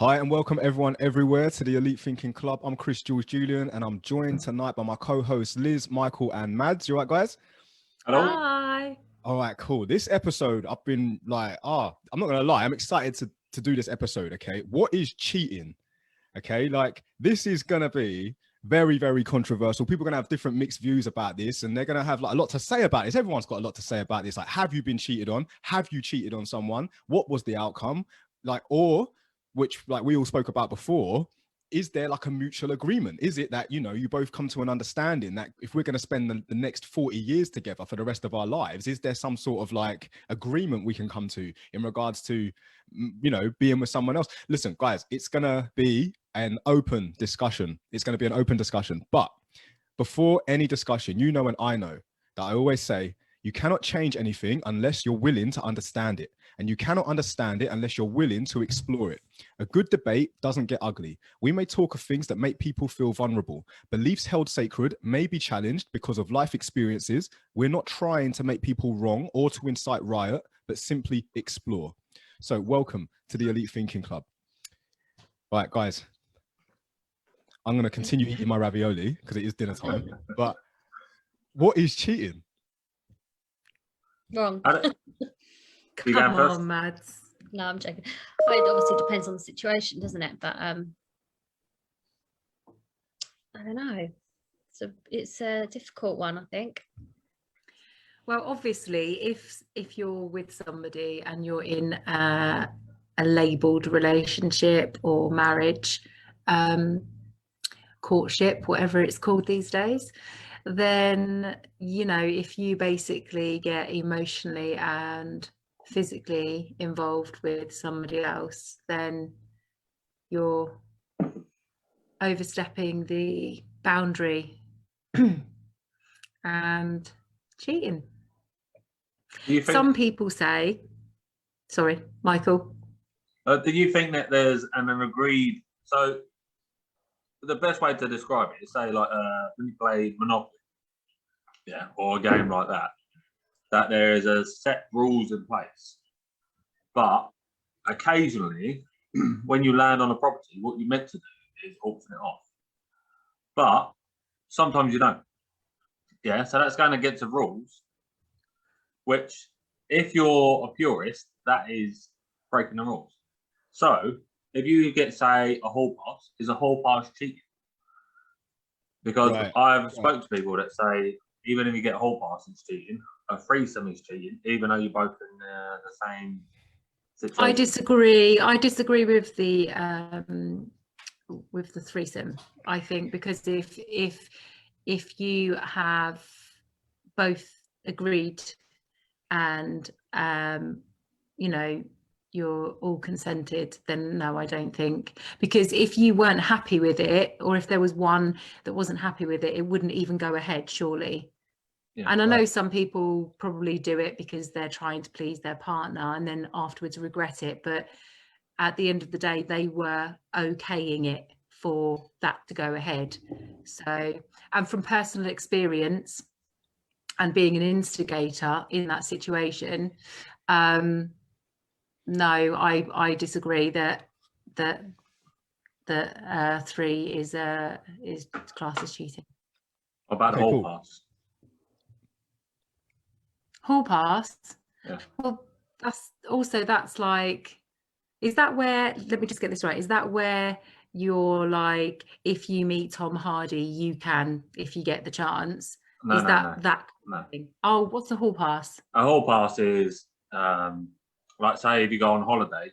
Hi and welcome everyone everywhere to the Elite Thinking Club. I'm Chris Jules Julian and I'm joined tonight by my co-hosts Liz, Michael and Mads. You all right, guys? Hello. Hi. All right, cool. This episode, I've been like, I'm not going to lie. I'm excited to do this episode, okay? What is cheating? Okay, like this is going to be very, very controversial. People are going to have different mixed views about this and they're going to have like a lot to say about this. Everyone's got a lot to say about this. Like, have you been cheated on? Have you cheated on someone? What was the outcome? Like, or which like we all spoke about before, is there like a mutual agreement? Is it that, you know, you both come to an understanding that if we're going to spend the next 40 years together for the rest of our lives, is there some sort of like agreement we can come to in regards to, you know, being with someone else? Listen, guys, it's going to be an open discussion. It's going to be an open discussion. But before any discussion, you know, and I know that I always say, you cannot change anything unless you're willing to understand it. And you cannot understand it unless you're willing to explore it. A good debate doesn't get ugly. We may talk of things that make people feel vulnerable. Beliefs held sacred may be challenged because of life experiences. We're not trying to make people wrong or to incite riot, but simply explore. So welcome to the Elite Thinking Club. All right, guys, I'm going to continue eating my ravioli because it is dinner time. But what is cheating? Wrong. You Come going first? on, Mads. No, I'm joking. Well, it obviously depends on the situation, doesn't it? But I don't know. It's a difficult one, I think. Well, obviously, if you're with somebody and you're in a labelled relationship or marriage, courtship, whatever it's called these days, then, you know, if you basically get emotionally and physically involved with somebody else, then you're overstepping the boundary and cheating. Do you think, Some people say, sorry, Michael. do you think that there's an agreed, so the best way to describe it is say like when you play Monopoly, yeah, or a game like that there is a set rules in place, but occasionally when you land on a property, what you're meant to do is auction it off, but sometimes you don't. Yeah, so that's going against the rules, which if you're a purist, that is breaking the rules. So if you get, say, a hall pass, is a hall pass cheating? Because Right. I've spoken to people that say even if you get a hall pass, it's cheating. A threesome is cheating, even though you're both in the same situation. I disagree. I disagree with the threesome. I think because if you have both agreed and you know, you're all consented, then no, I don't think. Because if you weren't happy with it, or if there was one that wasn't happy with it, it wouldn't even go ahead, surely. Yeah, and I know some people probably do it because they're trying to please their partner and then afterwards regret it. But at the end of the day, they were okaying it for that to go ahead. So, and from personal experience and being an instigator in that situation, no, I disagree that 3 is classed as cheating. What about the hall pass? Hall pass? Yeah. Well, that's like, is that where, let me just get this right, is that where you're like, if you meet Tom Hardy, you can, if you get the chance? No, is that no. thing? Oh, what's a hall pass? A hall pass is like, say if you go on holiday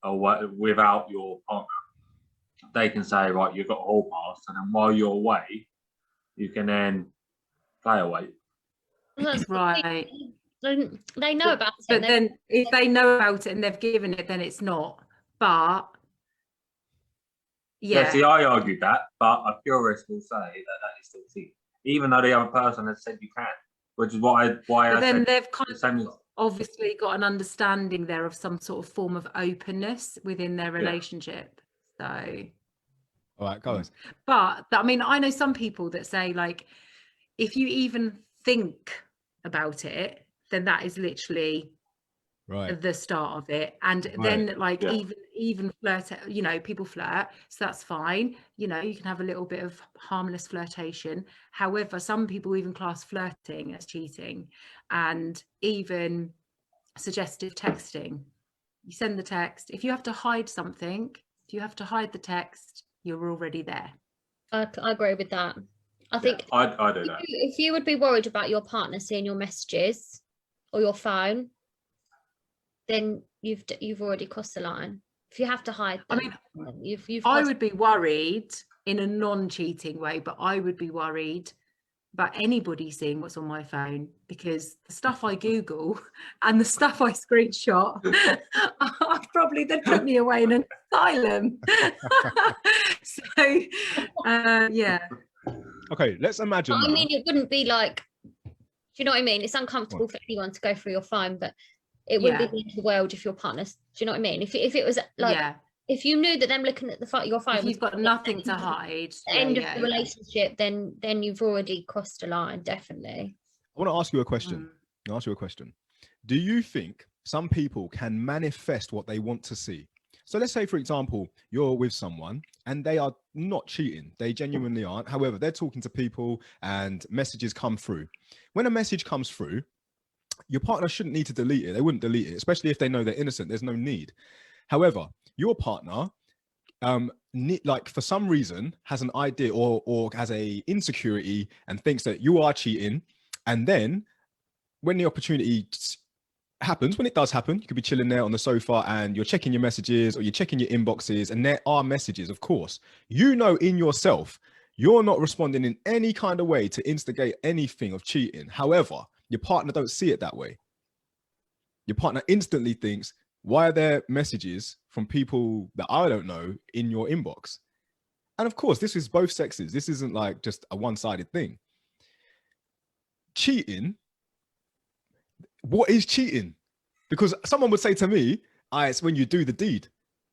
or without your partner, they can say, right, you've got a hall pass, and then while you're away, you can then play away. Well, that's right. They know about it. But then if they know about it and they've given it, then it's not. But yeah. See, I argued that, but a purist will say that is still cheating, even though the other person has said you can, which is why I then said they've kind of obviously got an understanding there of some sort of form of openness within their relationship. Yeah. So all right, guys. But I mean, I know some people that say, like, if you even think about it, then that is literally Right. the start of it, and Right. then like Yeah. even flirt, you know, people flirt, so that's fine, you know, you can have a little bit of harmless flirtation. However, some people even class flirting as cheating, and even suggestive texting. You send the text, if you have to hide something, if you have to hide the text, you're already there. I agree with that. I think I do that. if you would be worried about your partner seeing your messages or your phone, then you've already crossed the line. If you have to hide them, I mean, you've I would be worried in a non-cheating way, but I would be worried about anybody seeing what's on my phone, because the stuff I Google and the stuff I screenshot probably they'd put me away in an asylum. So yeah. Okay, let's imagine. I now. mean, it wouldn't be like, do you know what I mean? It's uncomfortable for anyone to go through your phone, but it wouldn't be the end of the world if your partner's, do you know what I mean? If it was like, if you knew that them looking at your phone, if you've got nothing to hide, the end of the relationship, then you've already crossed a line, definitely. I want to ask you a question. I'll ask you a question. Do you think some people can manifest what they want to see? So let's say, for example, you're with someone and they are not cheating. They genuinely aren't. However, they're talking to people and messages come through. When a message comes through, your partner shouldn't need to delete it. They wouldn't delete it, especially if they know they're innocent. There's no need. However, your partner, like for some reason, has an idea or has a insecurity and thinks that you are cheating. And then when the opportunity happens, when it does happen, you could be chilling there on the sofa and you're checking your messages or you're checking your inboxes, and there are messages, of course. You know in yourself, you're not responding in any kind of way to instigate anything of cheating. However, your partner don't see it that way. Your partner instantly thinks, why are there messages from people that I don't know in your inbox? And of course, this is both sexes. This isn't like just a one-sided thing. Cheating. What is cheating? Because someone would say to me, it's when you do the deed.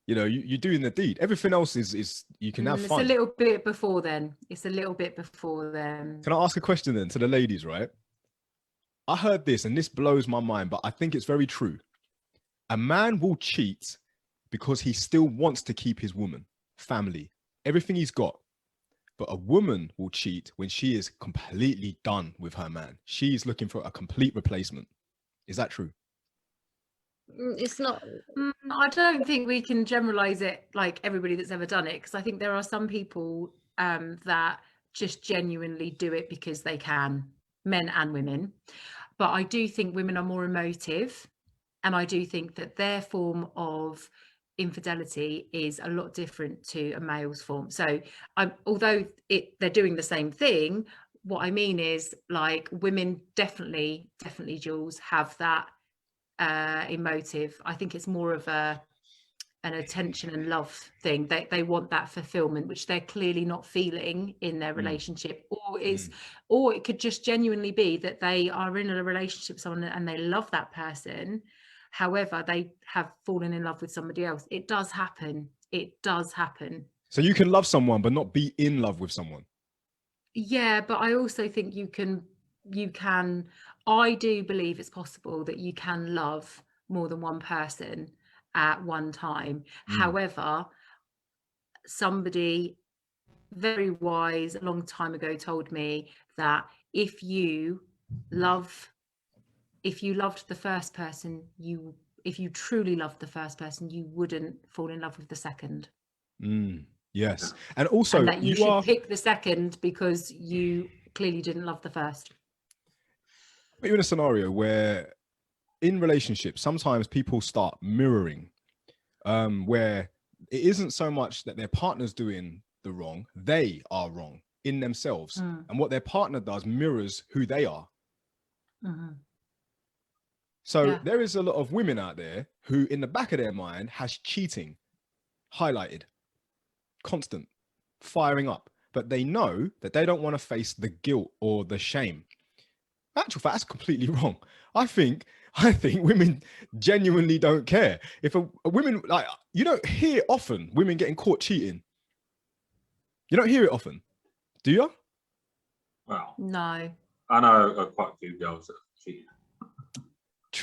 You know, you're doing the deed. Everything else is you can have fun. It's a little bit before then. It's a little bit before then. Can I ask a question then to the ladies, right? I heard this and this blows my mind, but I think it's very true. A man will cheat because he still wants to keep his woman, family, everything he's got. But a woman will cheat when she is completely done with her man. She's looking for a complete replacement. Is that true? It's not. I don't think we can generalize it like everybody that's ever done it, because I think there are some people that just genuinely do it because they can, men and women. But I do think women are more emotive, and I do think that their form of infidelity is a lot different to a male's form. So although they're doing the same thing, what I mean is, like, women definitely Jules, have that emotive. I think it's more of an attention and love thing. They want that fulfillment, which they're clearly not feeling in their relationship, or it could just genuinely be that they are in a relationship with someone and they love that person. However, they have fallen in love with somebody else. It does happen. So you can love someone but not be in love with someone. Yeah, but I also think you can, I do believe it's possible that you can love more than one person at one time. However, somebody very wise a long time ago told me that if you loved the first person, if you truly loved the first person, you wouldn't fall in love with the second. Yes. And also, and that you should pick the second because you clearly didn't love the first. Put you in a scenario where in relationships, sometimes people start mirroring, where it isn't so much that their partner's doing the wrong, they are wrong in themselves. And what their partner does mirrors who they are. So there is a lot of women out there who in the back of their mind has cheating highlighted, constant, firing up, but they know that they don't want to face the guilt or the shame. Actual fact, that's completely wrong. I think women genuinely don't care. If a women, like, you don't hear often women getting caught cheating. You don't hear it often, do you? Well, no. I know quite a few girls that cheat.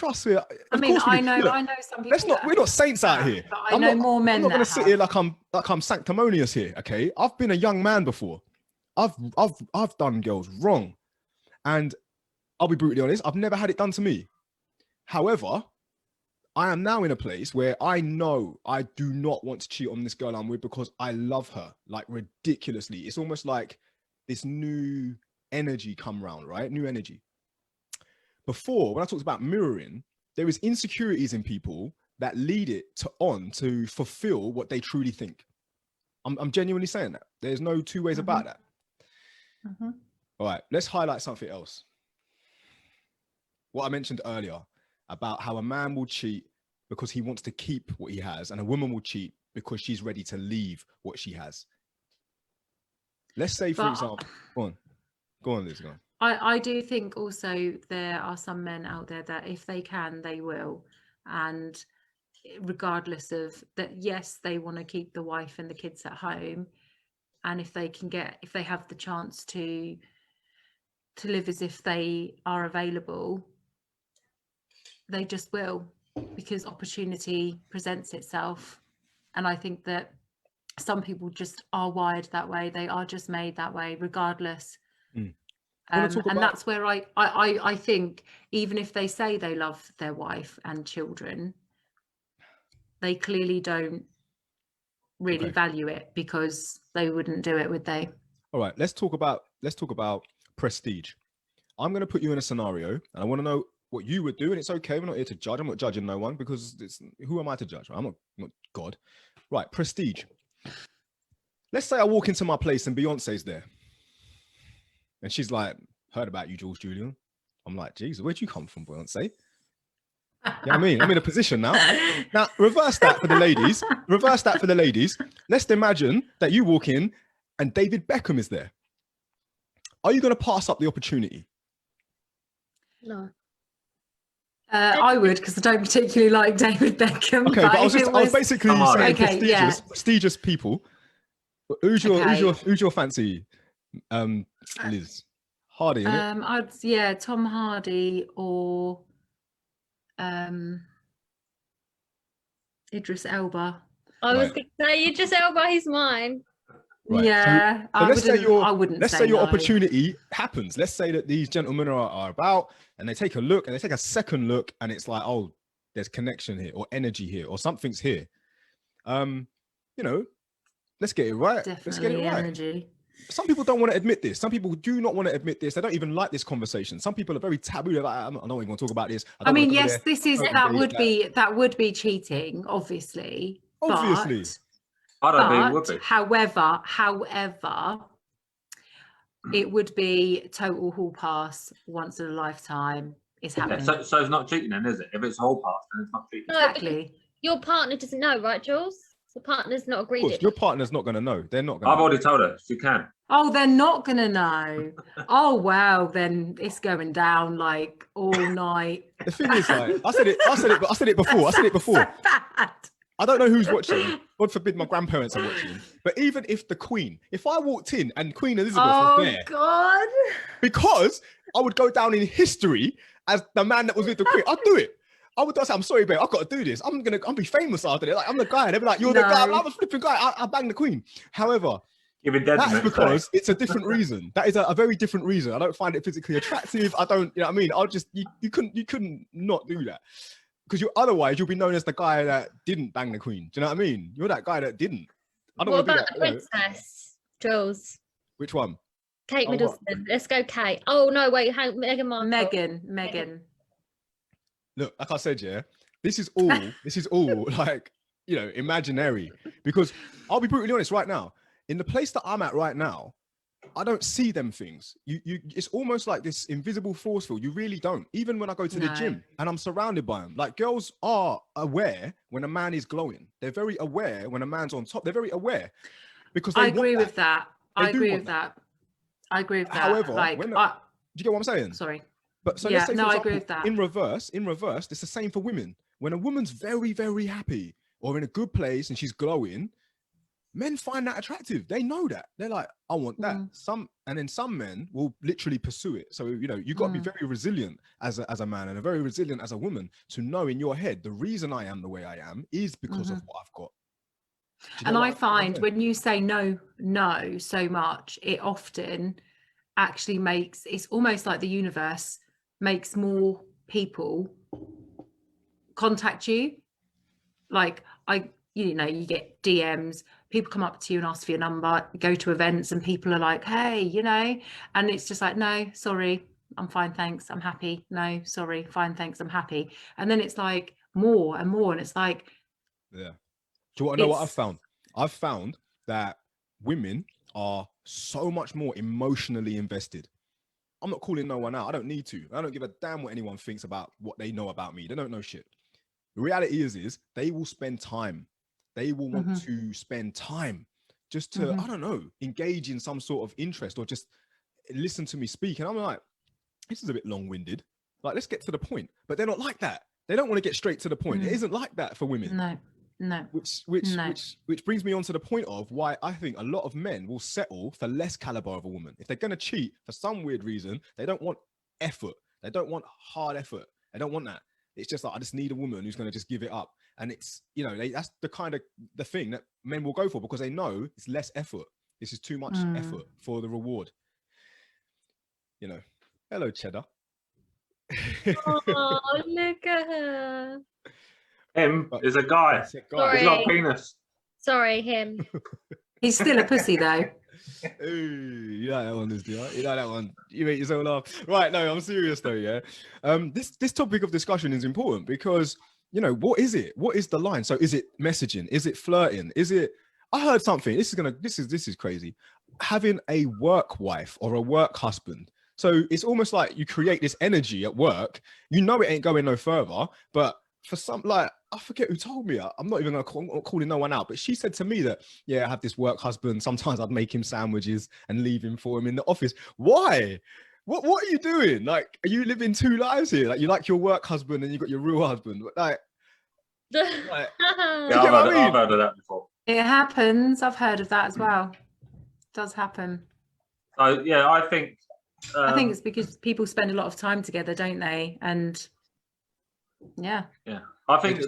trust me. I mean, I know some people. We're not saints out here. But I know more men. I'm not going to sit here like I'm sanctimonious here. Okay, I've been a young man before. I've done girls wrong, and I'll be brutally honest. I've never had it done to me. However, I am now in a place where I know I do not want to cheat on this girl I'm with because I love her like ridiculously. It's almost like this new energy come round, right? New energy. Before, when I talked about mirroring, there is insecurities in people that lead it to fulfill what they truly think. I'm genuinely saying that. There's no two ways about that. All right, let's highlight something else. What I mentioned earlier about how a man will cheat because he wants to keep what he has, and a woman will cheat because she's ready to leave what she has. Let's say, for example, go on, Liz, go on. I do think also there are some men out there that if they can, they will. And regardless of that, yes, they want to keep the wife and the kids at home. And if they have the chance to live as if they are available, they just will, because opportunity presents itself. And I think that some people just are wired that way. They are just made that way, regardless. And that's where I think even if they say they love their wife and children, they clearly don't really value it, because they wouldn't do it, would they? All right, let's talk about prestige. I'm going to put you in a scenario, and I want to know what you would do. And it's okay, we're not here to judge. I'm not judging no one, because who am I to judge? I'm not God. Right, prestige. Let's say I walk into my place and Beyonce's there. And she's like, heard about you, Jules Julian. I'm like, Jesus, where'd you come from, Beyonce? You know what I mean? I'm in a position now. Now, reverse that for the ladies. Let's imagine that you walk in and David Beckham is there. Are you going to pass up the opportunity? No. I would, because I don't particularly like David Beckham. Okay, but I was basically saying prestigious people. Who's your fancy? Liz Hardy. Tom Hardy or Idris Elba. I was going to say Idris Elba. He's mine. Right. Yeah, so let's say your no. opportunity happens. Let's say that these gentlemen are about, and they take a look, and they take a second look, and it's like, oh, there's connection here, or energy here, or something's here. Let's get it right. Definitely let's get it right. Energy. Some people don't want to admit this. Some people do not want to admit this. They don't even like this conversation. Some people are very taboo. They're like, I don't even want to talk about this. I mean, yes, that would be cheating, obviously. Obviously. I don't think it would be. However, it would be total hall pass, once in a lifetime is happening. Yeah, so it's not cheating then, is it? If it's a hall pass, then it's not cheating. No, exactly. Your partner doesn't know, right, Jules? The partner's not agreed. Of course, your partner's not going to know. They're not going to I've already told her she can. Oh, they're not going to know. Oh, wow. Then it's going down like all night. The thing is, like, I said it before. So bad. I don't know who's watching. God forbid my grandparents are watching. But even if I walked in and Queen Elizabeth was there. Oh, God. Because I would go down in history as the man that was with the Queen. I'd do it. I would say, I'm sorry, babe, I've got to do this. I'll be famous after this. Like, I'm the guy. They'll be like, you're the guy. I'm a flipping guy. I bang the Queen. However, that's because it's a different reason. That is a very different reason. I don't find it physically attractive. I don't, you know what I mean? You couldn't not do that. Because otherwise you'll be known as the guy that didn't bang the Queen. Do you know what I mean? You're that guy that didn't. I don't what want to about do the princess, Jules? Which one? Kate Middleton. Let's go, Kate. Oh no, wait, Meghan Markle. Meghan. Look, like I said, yeah, this is all like, imaginary. Because I'll be brutally honest right now. In the place that I'm at right now, I don't see them things. It's almost like this invisible force field. You really don't. Even when I go to the gym and I'm surrounded by them, like, girls are aware when a man is glowing. They're very aware when a man's on top. They're very aware because they I agree with that. I agree with that. However, do you get what I'm saying? Sorry. But so let's say, for example, I agree with that. In reverse, it's the same for women. When a woman's very, very happy or in a good place and she's glowing, Men find that attractive. They know that. They're like, I want that. And then some men will literally pursue it. So, you know, you've got to be very resilient as a man, and very resilient as a woman, to know in your head, the reason I am the way I am is because of what I've got. And I find when you say no so much, it often actually makes, it's almost like the universe makes more people contact you. Like you know, you get DMs, people come up to you and ask for your number, go to events and people are like, hey, you know, and it's just like, no, sorry, I'm fine, thanks, I'm happy. No, sorry, fine, thanks, I'm happy. And then it's like more and more, and it's like, yeah. Do you want to know what I've found? I've found that women are so much more emotionally invested. I'm not calling no one out. I don't need to. I don't give a damn what anyone thinks about what they know about me. They don't know shit. The reality is they will spend time. They will want to spend time just to, I don't know, engage in some sort of interest or just listen to me speak. And I'm like, this is a bit long-winded. Like, let's get to the point. But they're not like that. They don't want to get straight to the point. It isn't like that for women. No. Which brings me on to the point of why I think a lot of men will settle for less caliber of a woman. If they're going to cheat for some weird reason, they don't want effort. They don't want hard effort. They don't want that. It's just like, I just need a woman who's going to just give it up. And it's, you know, that's the kind of the thing that men will go for, because they know it's less effort. This is too much effort for the reward. You know, hello, Cheddar. Oh, look at her. Him is a guy. He's got a penis. Sorry, him. He's still a pussy though. Ooh, you like that one, this deal. You like that one. You make yourself laugh. Right, no, I'm serious though, yeah. This topic of discussion is important because, you know, what is it? What is the line? So is it messaging? Is it flirting? Is it, I heard something. This is crazy. Having a work wife or a work husband. So it's almost like you create this energy at work. You know it ain't going no further, but for some, like, I forget who told me. I'm not even calling no one out, but she said to me that, yeah, I have this work husband. Sometimes I'd make him sandwiches and leave him for him in the office. Why? What are you doing? Like, are you living two lives here? Like, you like your work husband and you got your real husband. Like yeah, I've heard of that before. It happens. I've heard of that as well. It does happen. So yeah, I think it's because people spend a lot of time together, don't they? And yeah. I think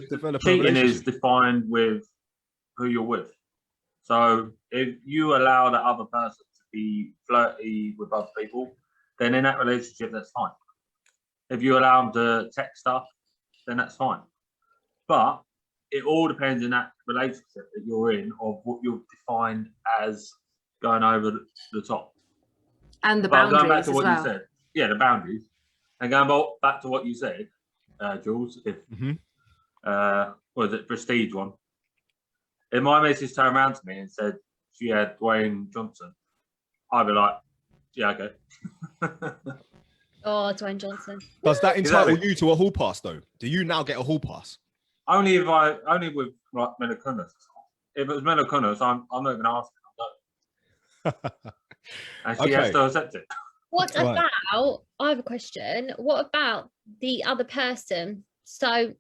cheating is defined with who you're with. So if you allow that other person to be flirty with other people, then in that relationship, that's fine. If you allow them to text stuff, then that's fine. But it all depends in that relationship that you're in, of what you've defined as going over the top. And the boundaries going back to what you said. Yeah, the boundaries. And going back to what you said, Jules, if was it Prestige one? If my missus turned around to me and said she had Dwayne Johnson, I'd be like, yeah, okay. Oh, Dwayne Johnson. Does that entitle you to a hall pass though? Do you now get a hall pass? Only with like Mila Kunis. If it was Mila Kunis, I'm not even asking. And she has to accept it. What about, I have a question. What about the other person? So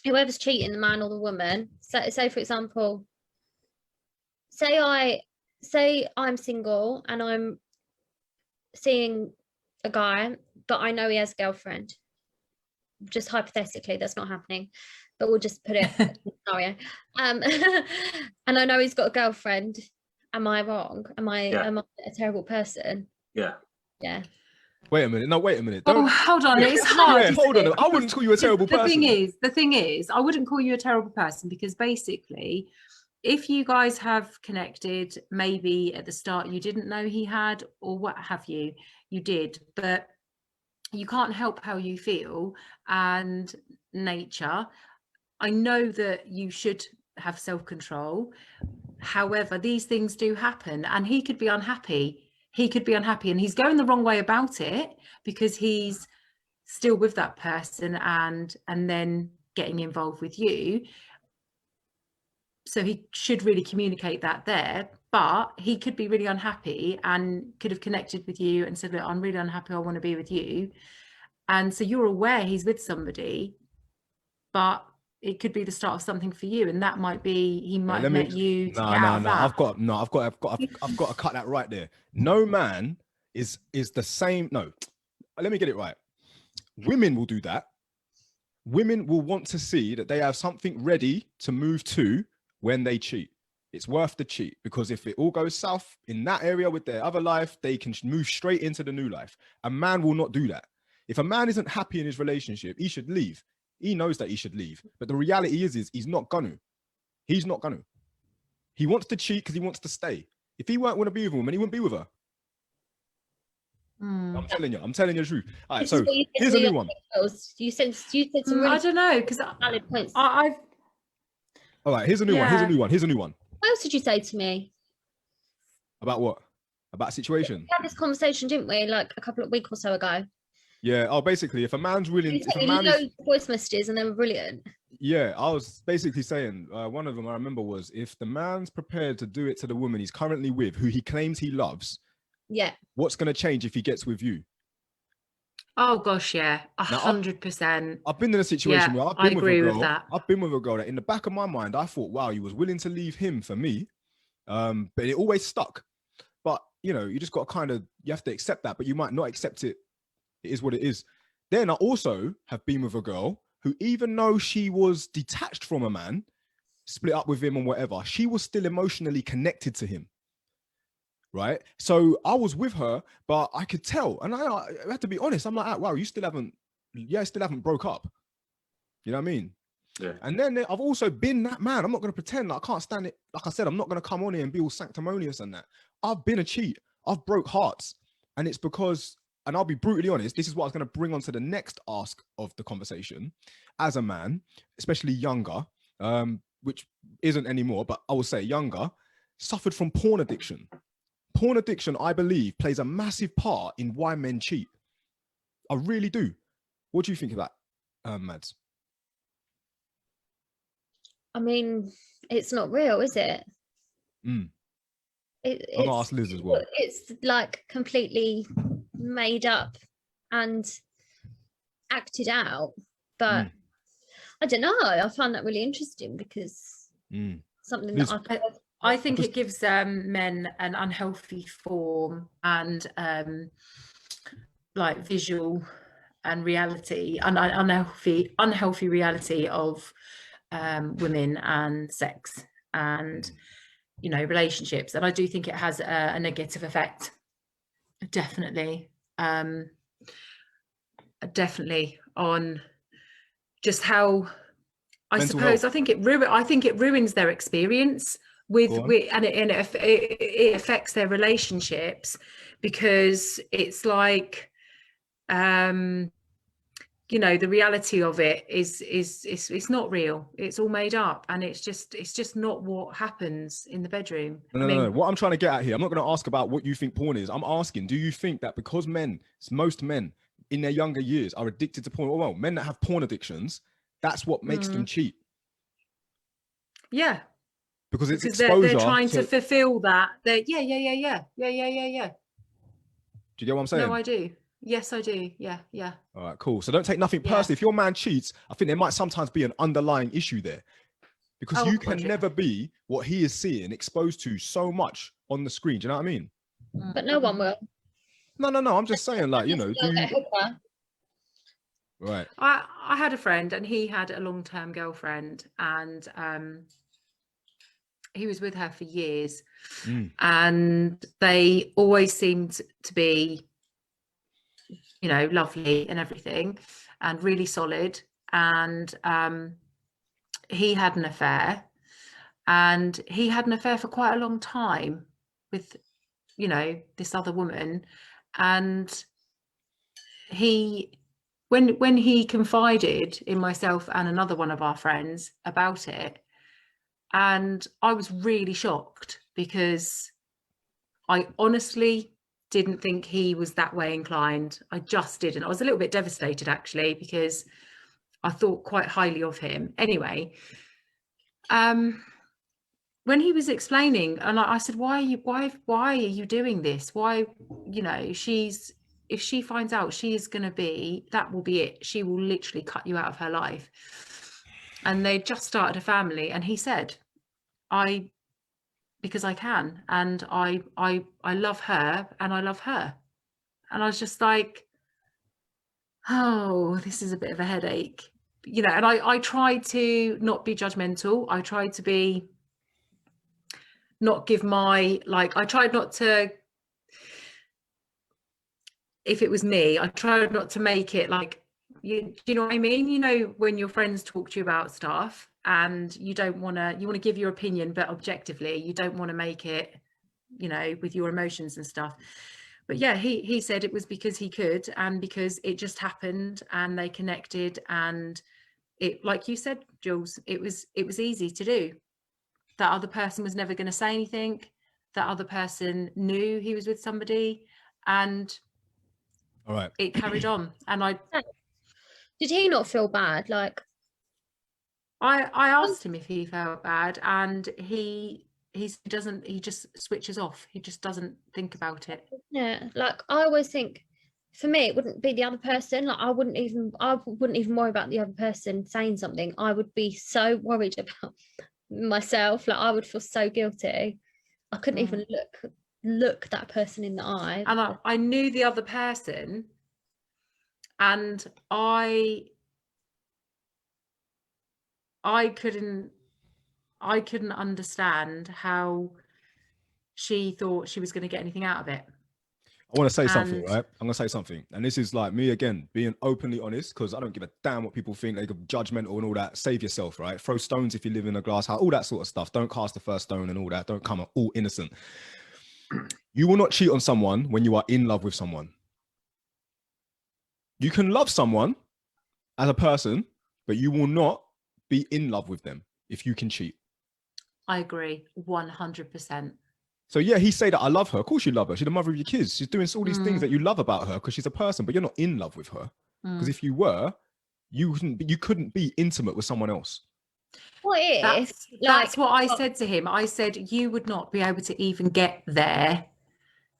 whoever's cheating, the man or the woman, say for example, say I'm single and I'm seeing a guy, but I know he has a girlfriend. Just hypothetically, that's not happening, but we'll just put it in a scenario. And I know he's got a girlfriend. Am I wrong? Am I a terrible person? Yeah. Wait a minute. No, wait a minute. Oh, hold on. It's hard. Yeah, hold on. I wouldn't call you a terrible person. The thing is, I wouldn't call you a terrible person, because basically, if you guys have connected, maybe at the start you didn't know he had, or what have you, you did, but you can't help how you feel and nature. I know that you should have self-control. However, these things do happen, and he could be unhappy. And he's going the wrong way about it, because he's still with that person and then getting involved with you. So he should really communicate that there, but he could be really unhappy and could have connected with you and said, look, I'm really unhappy, I want to be with you. And so you're aware he's with somebody, but it could be the start of something for you, and that might be he might have let me- met you to No, get out of that. I've got to cut that right there. No man is the same. No, let me get it right. Women will do that. Women will want to see that they have something ready to move to when they cheat. It's worth the cheat, because if it all goes south in that area with their other life, they can move straight into the new life. A man will not do that. If a man isn't happy in his relationship, he should leave. He knows that he should leave. But the reality is he's not gonna. He's not gonna. He wants to cheat because he wants to stay. If he weren't want to be with a woman, he wouldn't be with her. I'm telling you the truth. All right, so here's a new one. You said some really I don't know, because valid points. I've All right, here's a new one. Here's a new one. Here's a new one. What else did you say to me? About what? About situation? We had this conversation, didn't we, like a week or so ago? Yeah. Oh, basically, if a man's willing, if a You man know, is, voice messages, and they were brilliant. yeah, I was basically saying one of them I remember was, if the man's prepared to do it to the woman he's currently with, who he claims he loves, Yeah. what's going to change if he gets with you? Oh gosh, yeah, 100%. I've been in a situation where I agree with that. I've been with a girl that in the back of my mind, I thought, wow, he was willing to leave him for me. But it always stuck. But you know, you just got to you have to accept that, but you might not accept it. It is what it is. Then I also have been with a girl who, even though she was detached from a man, split up with him and whatever, she was still emotionally connected to him. Right. So I was with her, but I could tell, and I had to be honest. I'm like, wow, you still haven't broke up. You know what I mean? Yeah. And then I've also been that man. I'm not going to pretend I can't stand it. Like I said, I'm not going to come on here and be all sanctimonious and that. I've been a cheat. I've broke hearts. And it's because, and I'll be brutally honest, this is what I was going to bring on to the next ask of the conversation. As a man, especially younger, which isn't anymore, but I will say younger, suffered from porn addiction. Porn addiction, I believe, plays a massive part in why men cheat. I really do. What do you think of that, Mads? I mean, it's not real, is it? I'm going to ask Liz as well. It's like completely made up and acted out. But I don't know. I find that really interesting, because something Liz, that I think it gives men an unhealthy form and like visual and reality, and unhealthy reality of women and sex and, you know, relationships. And I do think it has a negative effect, definitely on just how, I mental suppose health. I think it ruins their experience and it affects their relationships, because it's like you know, the reality of it is it's not real. It's all made up, and it's just not what happens in the bedroom. No. What I'm trying to get at here, I'm not going to ask about what you think porn is. I'm asking, do you think that because most men in their younger years are addicted to porn, well, men that have porn addictions, that's what makes them cheat? Yeah. Because it's exposure. They're trying to fulfill that. Yeah. Do you get what I'm saying? No, I do. Yes, I do. Yeah. All right, cool. So don't take nothing personally. If your man cheats, I think there might sometimes be an underlying issue there, because you can never be what he is seeing, exposed to so much on the screen. Do you know what I mean? But no one will. No. I'm just saying, like, you know, right. I had a friend, and he had a long-term girlfriend, and he was with her for years, and they always seemed to be, you know, lovely and everything, and really solid. And he had an affair, and he had an affair for quite a long time with, you know, this other woman. And when he confided in myself and another one of our friends about it, and I was really shocked, because I honestly didn't think he was that way inclined. I just didn't. I was a little bit devastated, actually, because I thought quite highly of him. Anyway, when he was explaining, and I said, why are you doing this? Why, you know, if she finds out, she is going to be, that will be it. She will literally cut you out of her life. and they just started a family, and he said, because I can, and I love her, and I love her. And I was just like, oh, this is a bit of a headache, you know. And I tried to not be judgmental. I tried to be, not give my, like, I tried not to, if it was me, I tried not to make it like, do you know what I mean? You know, when your friends talk to you about stuff and you don't want to, you want to give your opinion, but objectively, you don't want to make it, you know, with your emotions and stuff. But yeah, he said it was because he could, and because it just happened, and they connected, and it, like you said, Jules, it was easy to do. That other person was never going to say anything. That other person knew he was with somebody, and All right. it carried on. And Did he not feel bad? Like, I asked him if he felt bad, and he doesn't, he just switches off. He just doesn't think about it. yeah, like I always think, for me, it wouldn't be the other person. Like I wouldn't even worry about the other person saying something. I would be so worried about myself. Like I would feel so guilty. I couldn't even look that person in the eye. And I knew the other person, and I couldn't understand how she thought she was going to get anything out of it. I want to say something, right? I'm going to say something. And this is like me again, being openly honest, because I don't give a damn what people think. They get judgmental and all that. Save yourself, right? Throw stones if you live in a glass house, all that sort of stuff. Don't cast the first stone and all that. Don't come all innocent. You will not cheat on someone when you are in love with someone. You can love someone as a person, but you will not be in love with them if you can cheat. I agree 100%. So yeah, he say that I love her. Of course you love her. She's the mother of your kids. She's doing all these things that you love about her because she's a person, but you're not in love with her. Because if you were, you couldn't be intimate with someone else. What if? That's what I said to him. I said, you would not be able to even get there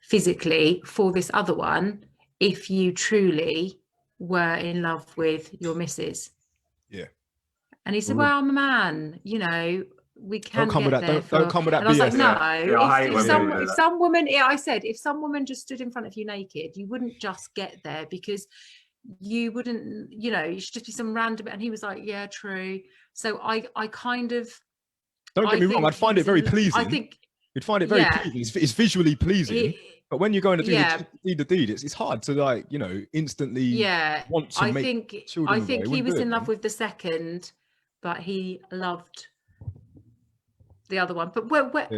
physically for this other one if you truly were in love with your missus. Yeah. And he said, well, I'm a man, you know, we can don't come get with there. that. Don't come with that. And I was BS. like, no, Yeah. if some woman, yeah, I said, if some woman just stood in front of you naked, you wouldn't just get there, because you wouldn't, you know, you should just be some random. And he was like, yeah, true. So I kind of, don't get me wrong, I'd find it very pleasing. I think you'd find it very pleasing. It's visually pleasing. But when you're going to do the deed, it's hard to, like, you know, instantly want to make children. I think he was in love with the second, but he loved the other one. But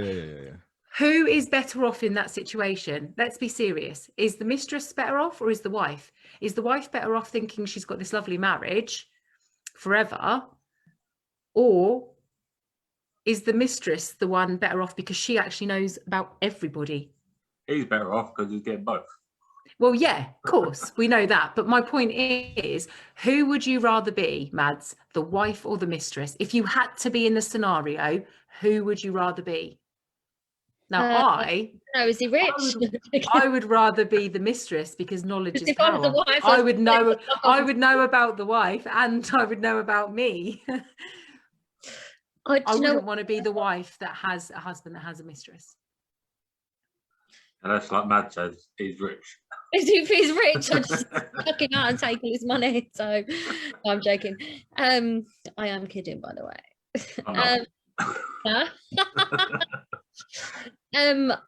who is better off in that situation? Let's be serious. Is the mistress better off, or is the wife? Is the wife better off thinking she's got this lovely marriage forever, or is the mistress the one better off because she actually knows about everybody? He's better off because he's getting both. Well, yeah, of course, we know that. But my point is, who would you rather be, Mads, the wife or the mistress? If you had to be in the scenario, who would you rather be? Now, is he rich? I would rather be the mistress, because knowledge is power. The wife, I would know about the wife, and I would know about me. I wouldn't want to be the wife that has a husband that has a mistress. And that's like Mad says, he's rich. If he's rich, I'd just chuck him out and take all his money. So I'm joking. I am kidding, by the way.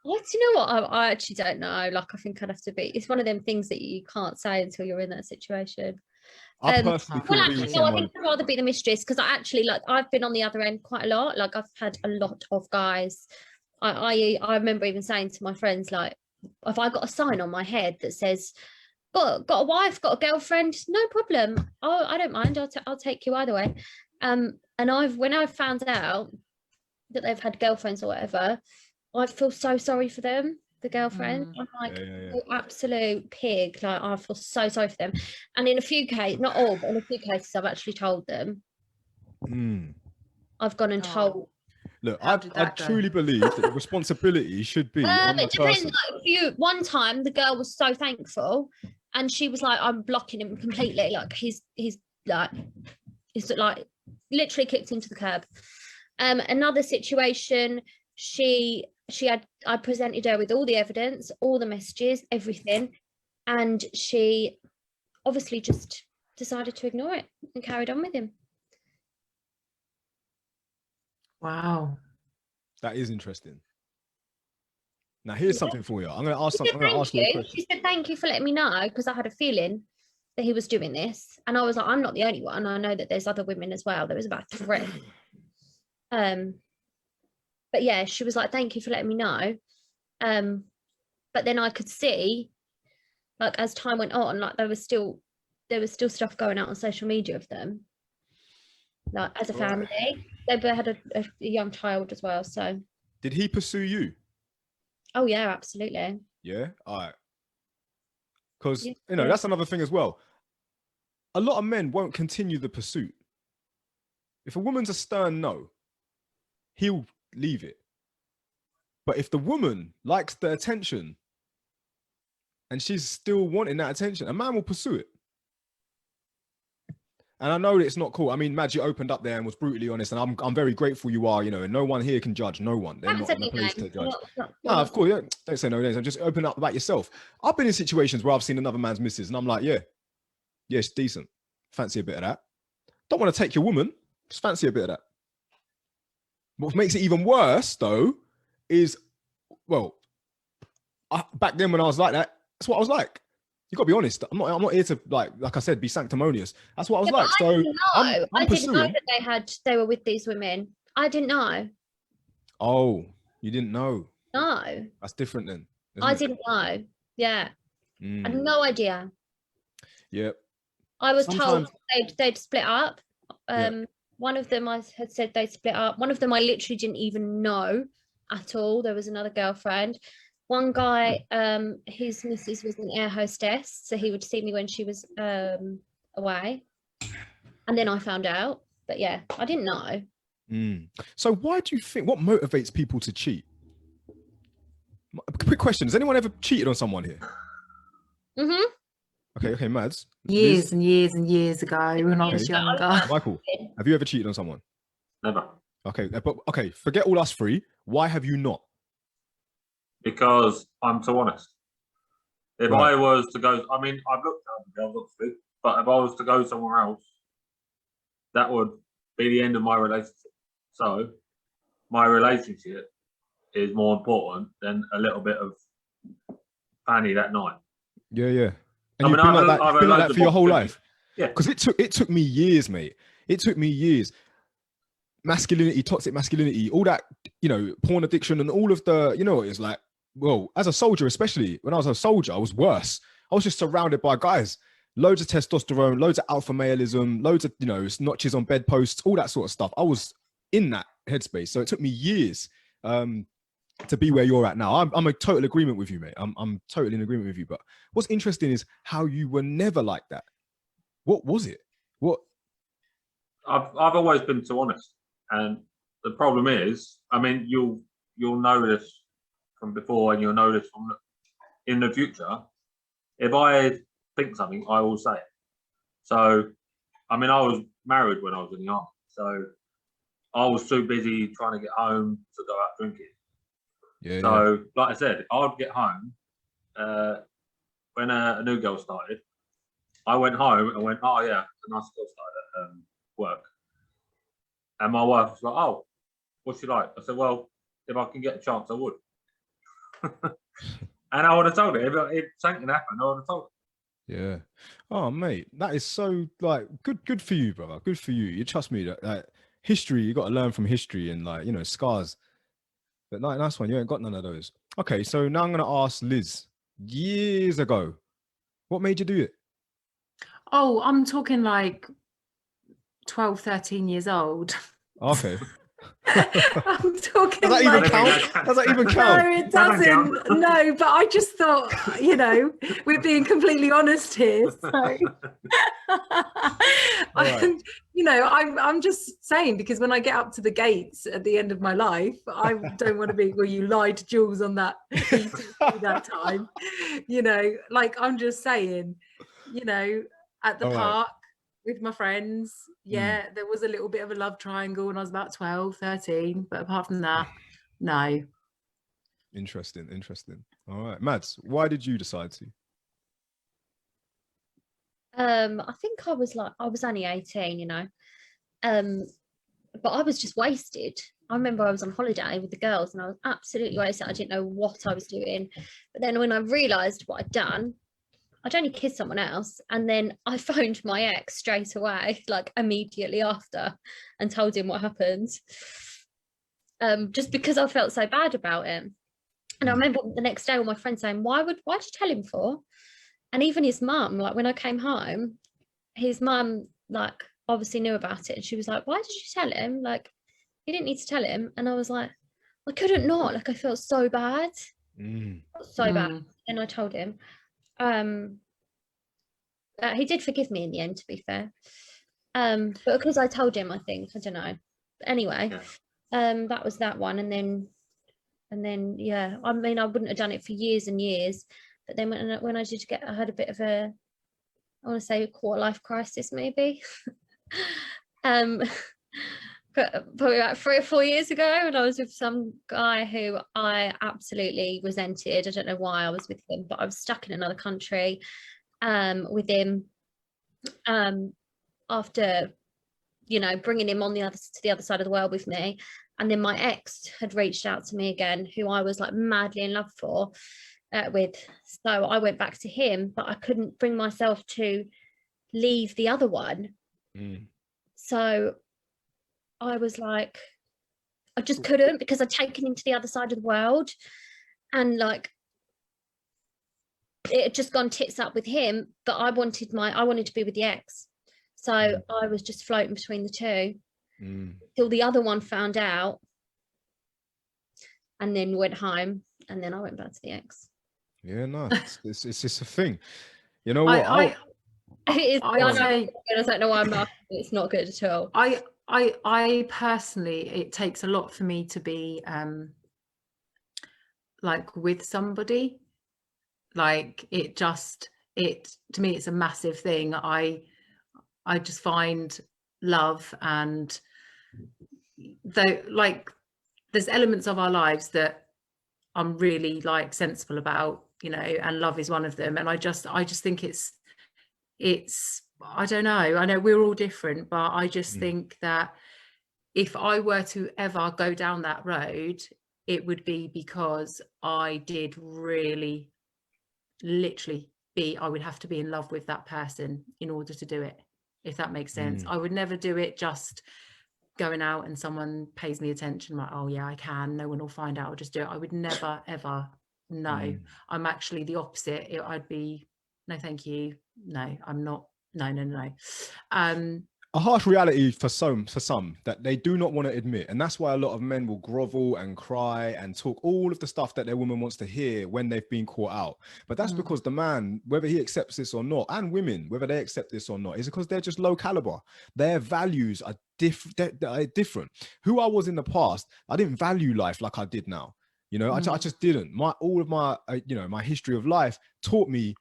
What do you know what? I actually don't know. Like, I think I'd have to be. It's one of them things that you can't say until you're in that situation. I personally I think I'd rather be the mistress, because I've been on the other end quite a lot. Like, I've had a lot of guys. I remember even saying to my friends, like, if I got a sign on my head that says, got a wife, got a girlfriend, no problem. I don't mind. I'll take you either way. And when I've found out that they've had girlfriends or whatever, I feel so sorry for them, the girlfriend. I'm like, you absolute pig. Like, I feel so sorry for them. And in a few cases, not all, but in a few cases, I've actually told them. I've gone and told. Look, I truly believe that the responsibility should be on the person. Like, one time, the girl was so thankful, and she was like, "I'm blocking him completely. Like, he's like literally kicked him to the curb. Another situation, I presented her with all the evidence, all the messages, everything, and she obviously just decided to ignore it and carried on with him. Wow. That is interesting. Now, here's something for you. I'm going to ask She something. said, I'm going to ask you a "Thank you." question. She said, "Thank you for letting me know, because I had a feeling that he was doing this." And I was like, "I'm not the only one. I know that there's other women as well." There was about 3. But yeah, she was like, "Thank you for letting me know." But then I could see, like, as time went on, like there was still stuff going out on social media of them, like as a family. They both had a young child as well. So Did he pursue you? oh yeah, absolutely. Yeah. All right. Because, Yeah. you know, that's another thing as well. A lot of men won't continue the pursuit. If a woman's a stern no, he'll leave it. But if the woman likes the attention and she's still wanting that attention, a man will pursue it. And I know that it's not cool. I mean, Madge, you opened up there and was brutally honest, and I'm very grateful you are, you know, and no one here can judge. No one. They're not in a place to judge. No, of course, yeah. Don't say no names. I'm just open up about yourself. I've been in situations where I've seen another man's missus, and I'm like, yeah, it's decent. Fancy a bit of that. Don't want to take your woman. Just fancy a bit of that. What makes it even worse, though, is, well, back then when I was like that, that's what I was like. You got to be honest. I'm not here to, like I said, be sanctimonious. That's what I was like. So I didn't know that they were with these women. I didn't know. Oh, you didn't know? No. That's different then. I didn't know. Yeah. I had no idea. Yep. I was told they'd split up. One of them I had said they'd split up. One of them I literally didn't even know at all. There was another girlfriend. One guy, his missus was an air hostess, so he would see me when she was away. And then I found out. But yeah, I didn't know. So why do you think, what motivates people to cheat? Quick question. Has anyone ever cheated on someone here? Okay, Mads. Years and years and years ago when I was younger. Michael, have you ever cheated on someone? Never. Okay, forget all us 3. Why have you not? Because I'm too honest. If I was to go, I mean, I've looked at other girls, obviously, but if I was to go somewhere else, that would be the end of my relationship. So my relationship is more important than a little bit of fanny that night. Yeah. And you've been like that for your whole life? Yeah. Because it took me years, mate. It took me years. Masculinity, toxic masculinity, all that, you know, porn addiction and all of the, you know, it's like, well, as a soldier, especially when I was a soldier, I was worse. I was just surrounded by guys, loads of testosterone, loads of alpha maleism, loads of, you know, notches on bedposts, all that sort of stuff. I was in that headspace. So it took me years to be where you're at now. I'm a total agreement with you, mate. I'm totally in agreement with you. But what's interesting is how you were never like that. What was it? What? I've always been too honest. And the problem is, I mean, you'll know this from before, and you'll know this from in the future. If I think something, I will say it. So, I mean, I was married when I was in the army, so I was too busy trying to get home to go out drinking. Yeah. So, like I said, I'd get home when a new girl started. I went home and went, "Oh yeah, a nice girl started at work." And my wife was like, "Oh, what's she like?" I said, "Well, if I can get a chance, I would." And I would have told her. If something happened, I would have told her. Yeah. Oh, mate, that is so, like, good for you, brother. Good for you. You trust me that, like, history, you got to learn from history and, like, you know, scars. But nice one. You ain't got none of those. Okay, so now I'm going to ask Liz. Years ago, what made you do it? Oh, I'm talking like 12, 13 years old. Okay. I'm talking. Does that even count? Does that even count? No, it doesn't. No, but I just thought, you know, we're being completely honest here. So, you know, I'm just saying, because when I get up to the gates at the end of my life, I don't want to be, well, you lied to Jules on that time. You know, like, I'm just saying, you know, at the park with my friends. Yeah, there was a little bit of a love triangle when I was about 12, 13, but apart from that, no. Interesting. All right, Mads, why did you decide to? I think I was only 18, you know. But I was just wasted. I remember I was on holiday with the girls and I was absolutely wasted. I didn't know what I was doing. But then when I realised what I'd done, I'd only kissed someone else. And then I phoned my ex straight away, like immediately after, and told him what happened. Just because I felt so bad about him. And I remember the next day all my friends saying, why'd you tell him for? And even his mum, like when I came home, his mum, like, obviously knew about it. And she was like, why did you tell him? Like, you didn't need to tell him. And I was like, I couldn't not. Like, I felt so bad. So bad. And I told him. He did forgive me in the end, to be fair. But because I told him, I think, I don't know. But anyway, that was that one. And then, yeah, I mean, I wouldn't have done it for years and years. But then when I had a bit of a, I want to say a quarter life crisis, maybe. Probably about 3 or 4 years ago, and I was with some guy who I absolutely resented. I don't know why I was with him, but I was stuck in another country with him after, you know, bringing him to the other side of the world with me. And then my ex had reached out to me again, who I was like madly in love with. So I went back to him, but I couldn't bring myself to leave the other one. So I was like, I just couldn't, because I'd taken him to the other side of the world, and like it had just gone tits up with him. But I wanted to be with the ex, so I was just floating between the two till the other one found out, and then went home, and then I went back to the ex. Yeah, no, it's just a thing. You know what? I don't know why I'm not. It's not good at all. I personally, it takes a lot for me to be like with somebody. Like to me, it's a massive thing. I just find love, and there's elements of our lives that I'm really like sensible about, you know, and love is one of them. And I just think it's I don't know, I know we're all different, but I just think that if I were to ever go down that road, it would be because I did really literally I would have to be in love with that person in order to do it, if that makes sense. I would never do it just going out and someone pays me attention, like, oh yeah, I can, no one will find out, I'll just do it. I would never ever. No, I'm actually the opposite. I'd be, no thank you, no, I'm not, no. A harsh reality for some that they do not want to admit, and that's why a lot of men will grovel and cry and talk all of the stuff that their woman wants to hear when they've been caught out. But that's because the man, whether he accepts this or not, and women, whether they accept this or not, is because they're just low caliber. Their values are different. Who I was in the past, I didn't value life like I did now. You know, I just didn't. All of my my history of life taught me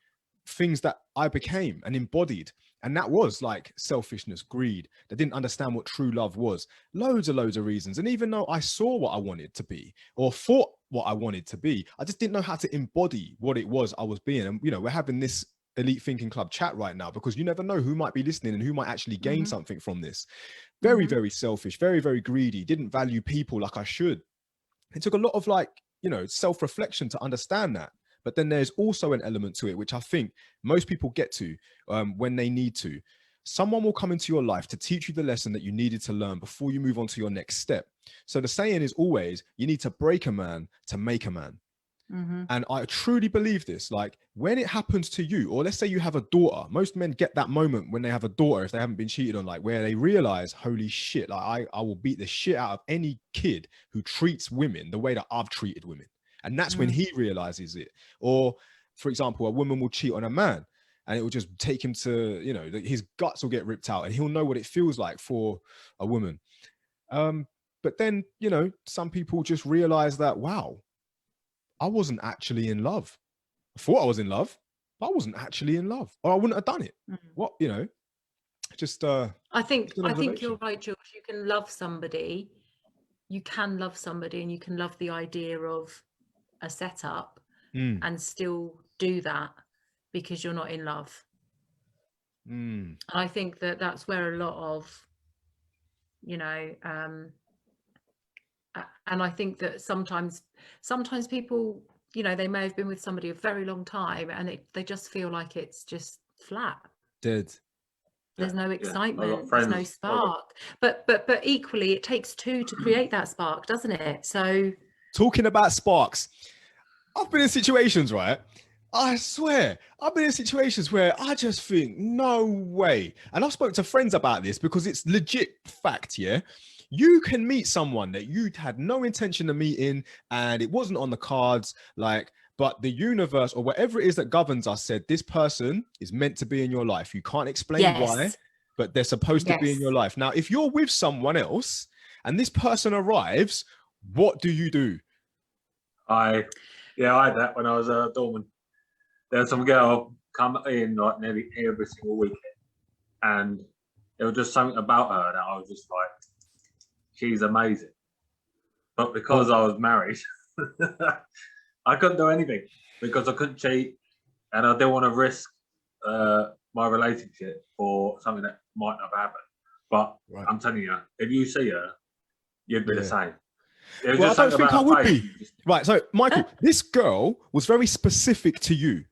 things that I became and embodied. And that was like selfishness, greed. They didn't understand what true love was. Loads of reasons. And even though I saw what I wanted to be, or thought what I wanted to be, I just didn't know how to embody what it was I was being. And, you know, we're having this Elite Thinking Club chat right now because you never know who might be listening and who might actually gain something from this. Very, very selfish, very, very greedy, didn't value people like I should. It took a lot of like, you know, self-reflection to understand that. But then there's also an element to it, which I think most people get to when they need to. Someone will come into your life to teach you the lesson that you needed to learn before you move on to your next step. So the saying is always, you need to break a man to make a man. And I truly believe this. Like when it happens to you, or let's say you have a daughter, most men get that moment when they have a daughter, if they haven't been cheated on, like where they realize, holy shit, like I will beat the shit out of any kid who treats women the way that I've treated women. And that's when he realizes it. Or, for example, a woman will cheat on a man and it will just take him to, you know, his guts will get ripped out and he'll know what it feels like for a woman. But then, you know, some people just realize that, wow, I wasn't actually in love. I thought I was in love, but I wasn't actually in love, or I wouldn't have done it. What, you know, Just I think an you're observation. right, George. You can love somebody, and you can love the idea of a setup Mm, and still do that because you're not in love. mm. And I think that that's where a lot of, you know, and I think that sometimes people, you know, they may have been with somebody a very long time and they just feel like it's just flat. Dead. There's no I got excitement, there's friends. no spark. But equally, it takes two to create that spark, doesn't it? So Talking about sparks, I've been in situations, right? I swear, I've been in situations where I just think, no way. And I've spoken to friends about this because it's legit fact, yeah? You can meet someone that you had no intention of meeting and it wasn't on the cards, like, but the universe or whatever it is that governs us said, this person is meant to be in your life. You can't explain why, yes, but they're supposed to be in yes. your life. Now, if you're with someone else and this person arrives, what do you do? I had that when I was a doorman. There was some girl come in like nearly every single weekend, and there was just something about her that I was just like, she's amazing. But because I was married, I couldn't do anything because I couldn't cheat, and I didn't want to risk my relationship for something that might not happen. But Right. I'm telling you, if you see her, you'd be the same. It was Well, I just don't something think I about would her face. be. Right. So, Michael, this girl was very specific to you.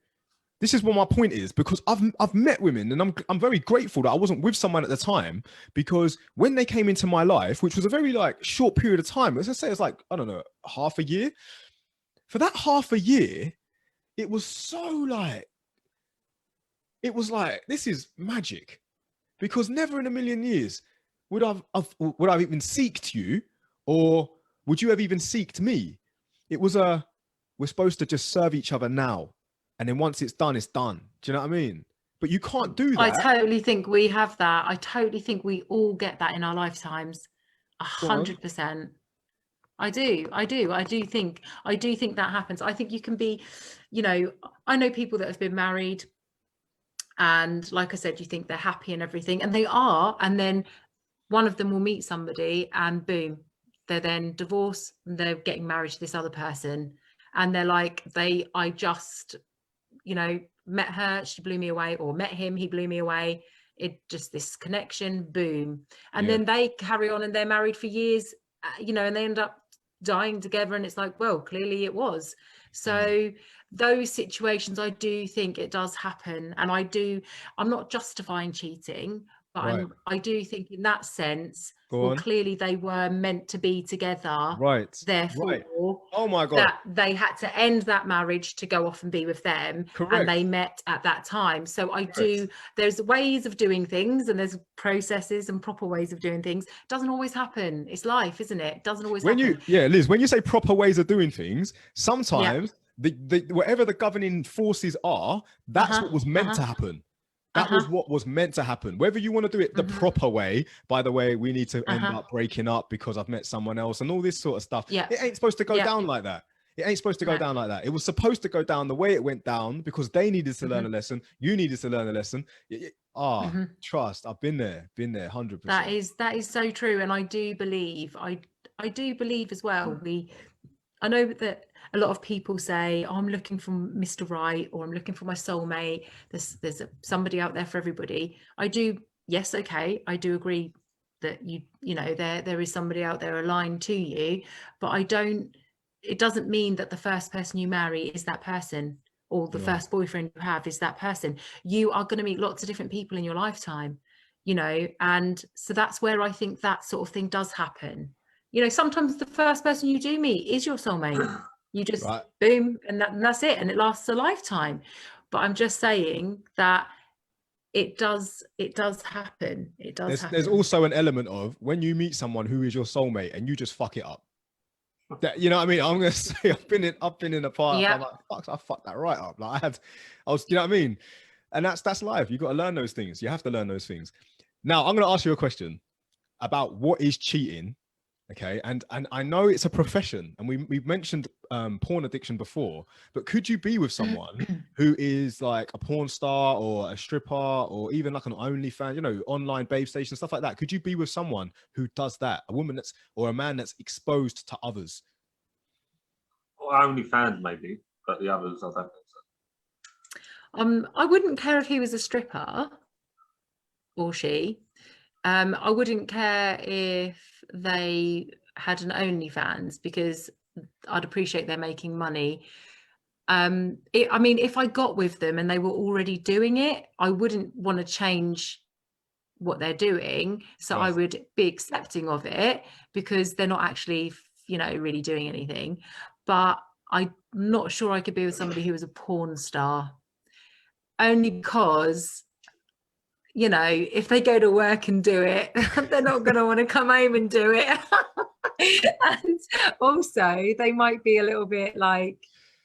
This is what my point is, because I've met women and I'm very grateful that I wasn't with someone at the time, because when they came into my life, which was a very like short period of time, let's just say it's like, I don't know, half a year. For that half a year, it was so like, it was like, this is magic, because never in a million years would I've even seeked you, or would you have even seeked me? It was we're supposed to just serve each other now. And then once it's done, it's done. Do you know what I mean? But you can't do I that. totally think we have that. I totally think we all get that in our lifetimes. Go on. 100%. I do think that happens. I think you can be, you know, I know people that have been married and like I said, you think they're happy and everything, and they are, and then one of them will meet somebody and boom, they're then divorced and they're getting married to this other person. And they're like, I just, you know, met her, she blew me away, or met him, he blew me away. It just this connection, boom. And then they carry on and they're married for years, you know, and they end up dying together. And it's like, well, clearly it was. So those situations, I do think it does happen. And I'm not justifying cheating, but I do think in that sense, clearly they were meant to be together. Therefore, oh my God, that they had to end that marriage to go off and be with them. And they met at that time. So there's ways of doing things and there's processes and proper ways of doing things. It doesn't always happen. It's life, isn't it? It doesn't always happen. Liz, when you say proper ways of doing things, sometimes the whatever the governing forces are, that's what was meant to happen. That was what was meant to happen. Whether you want to do it the proper way, by the way, we need to end up breaking up because I've met someone else and all this sort of stuff. It ain't supposed to go down like that. It ain't supposed to go down like that. It was supposed to go down the way it went down because they needed to learn a lesson. You needed to learn a lesson. Trust. I've been there, 100%. That is so true. And I do believe as well. I know that a lot of people say, oh, I'm looking for Mr. Right, or I'm looking for my soulmate. There's somebody out there for everybody. I do agree that you know there is somebody out there aligned to you, but it doesn't mean that the first person you marry is that person, or the first boyfriend you have is that person. You are going to meet lots of different people in your lifetime, you know, and so that's where I think that sort of thing does happen. You know, sometimes the first person you do meet is your soulmate. You just boom, and that's it, and it lasts a lifetime. But I'm just saying that it does happen. It does happen. There's also an element of when you meet someone who is your soulmate and you just fuck it up. That, you know what I mean? I'm gonna say I've been in a part. I'm like, fuck, I fucked that right up. Like I was, you know what I mean? And that's life. You got to learn those things. You have to learn those things. Now I'm gonna ask you a question about what is cheating Okay, and I know it's a profession, and we've mentioned porn addiction before, but could you be with someone who is like a porn star or a stripper or even like an OnlyFans, you know, online babe station, stuff like that? Could you be with someone who does that, a woman that's or a man that's exposed to others? Well, only fans maybe, but the others I don't think so. I wouldn't care if he was a stripper or she. I wouldn't care if they had an OnlyFans because I'd appreciate they're making money. I mean, if I got with them and they were already doing it, I wouldn't want to change what they're doing. So I Yes. would be accepting of it because they're not actually, you know, really doing anything. But I'm not sure I could be with somebody who was a porn star, only because, you know, if they go to work and do it, they're not going to want to come home and do it. And also, they might be a little bit like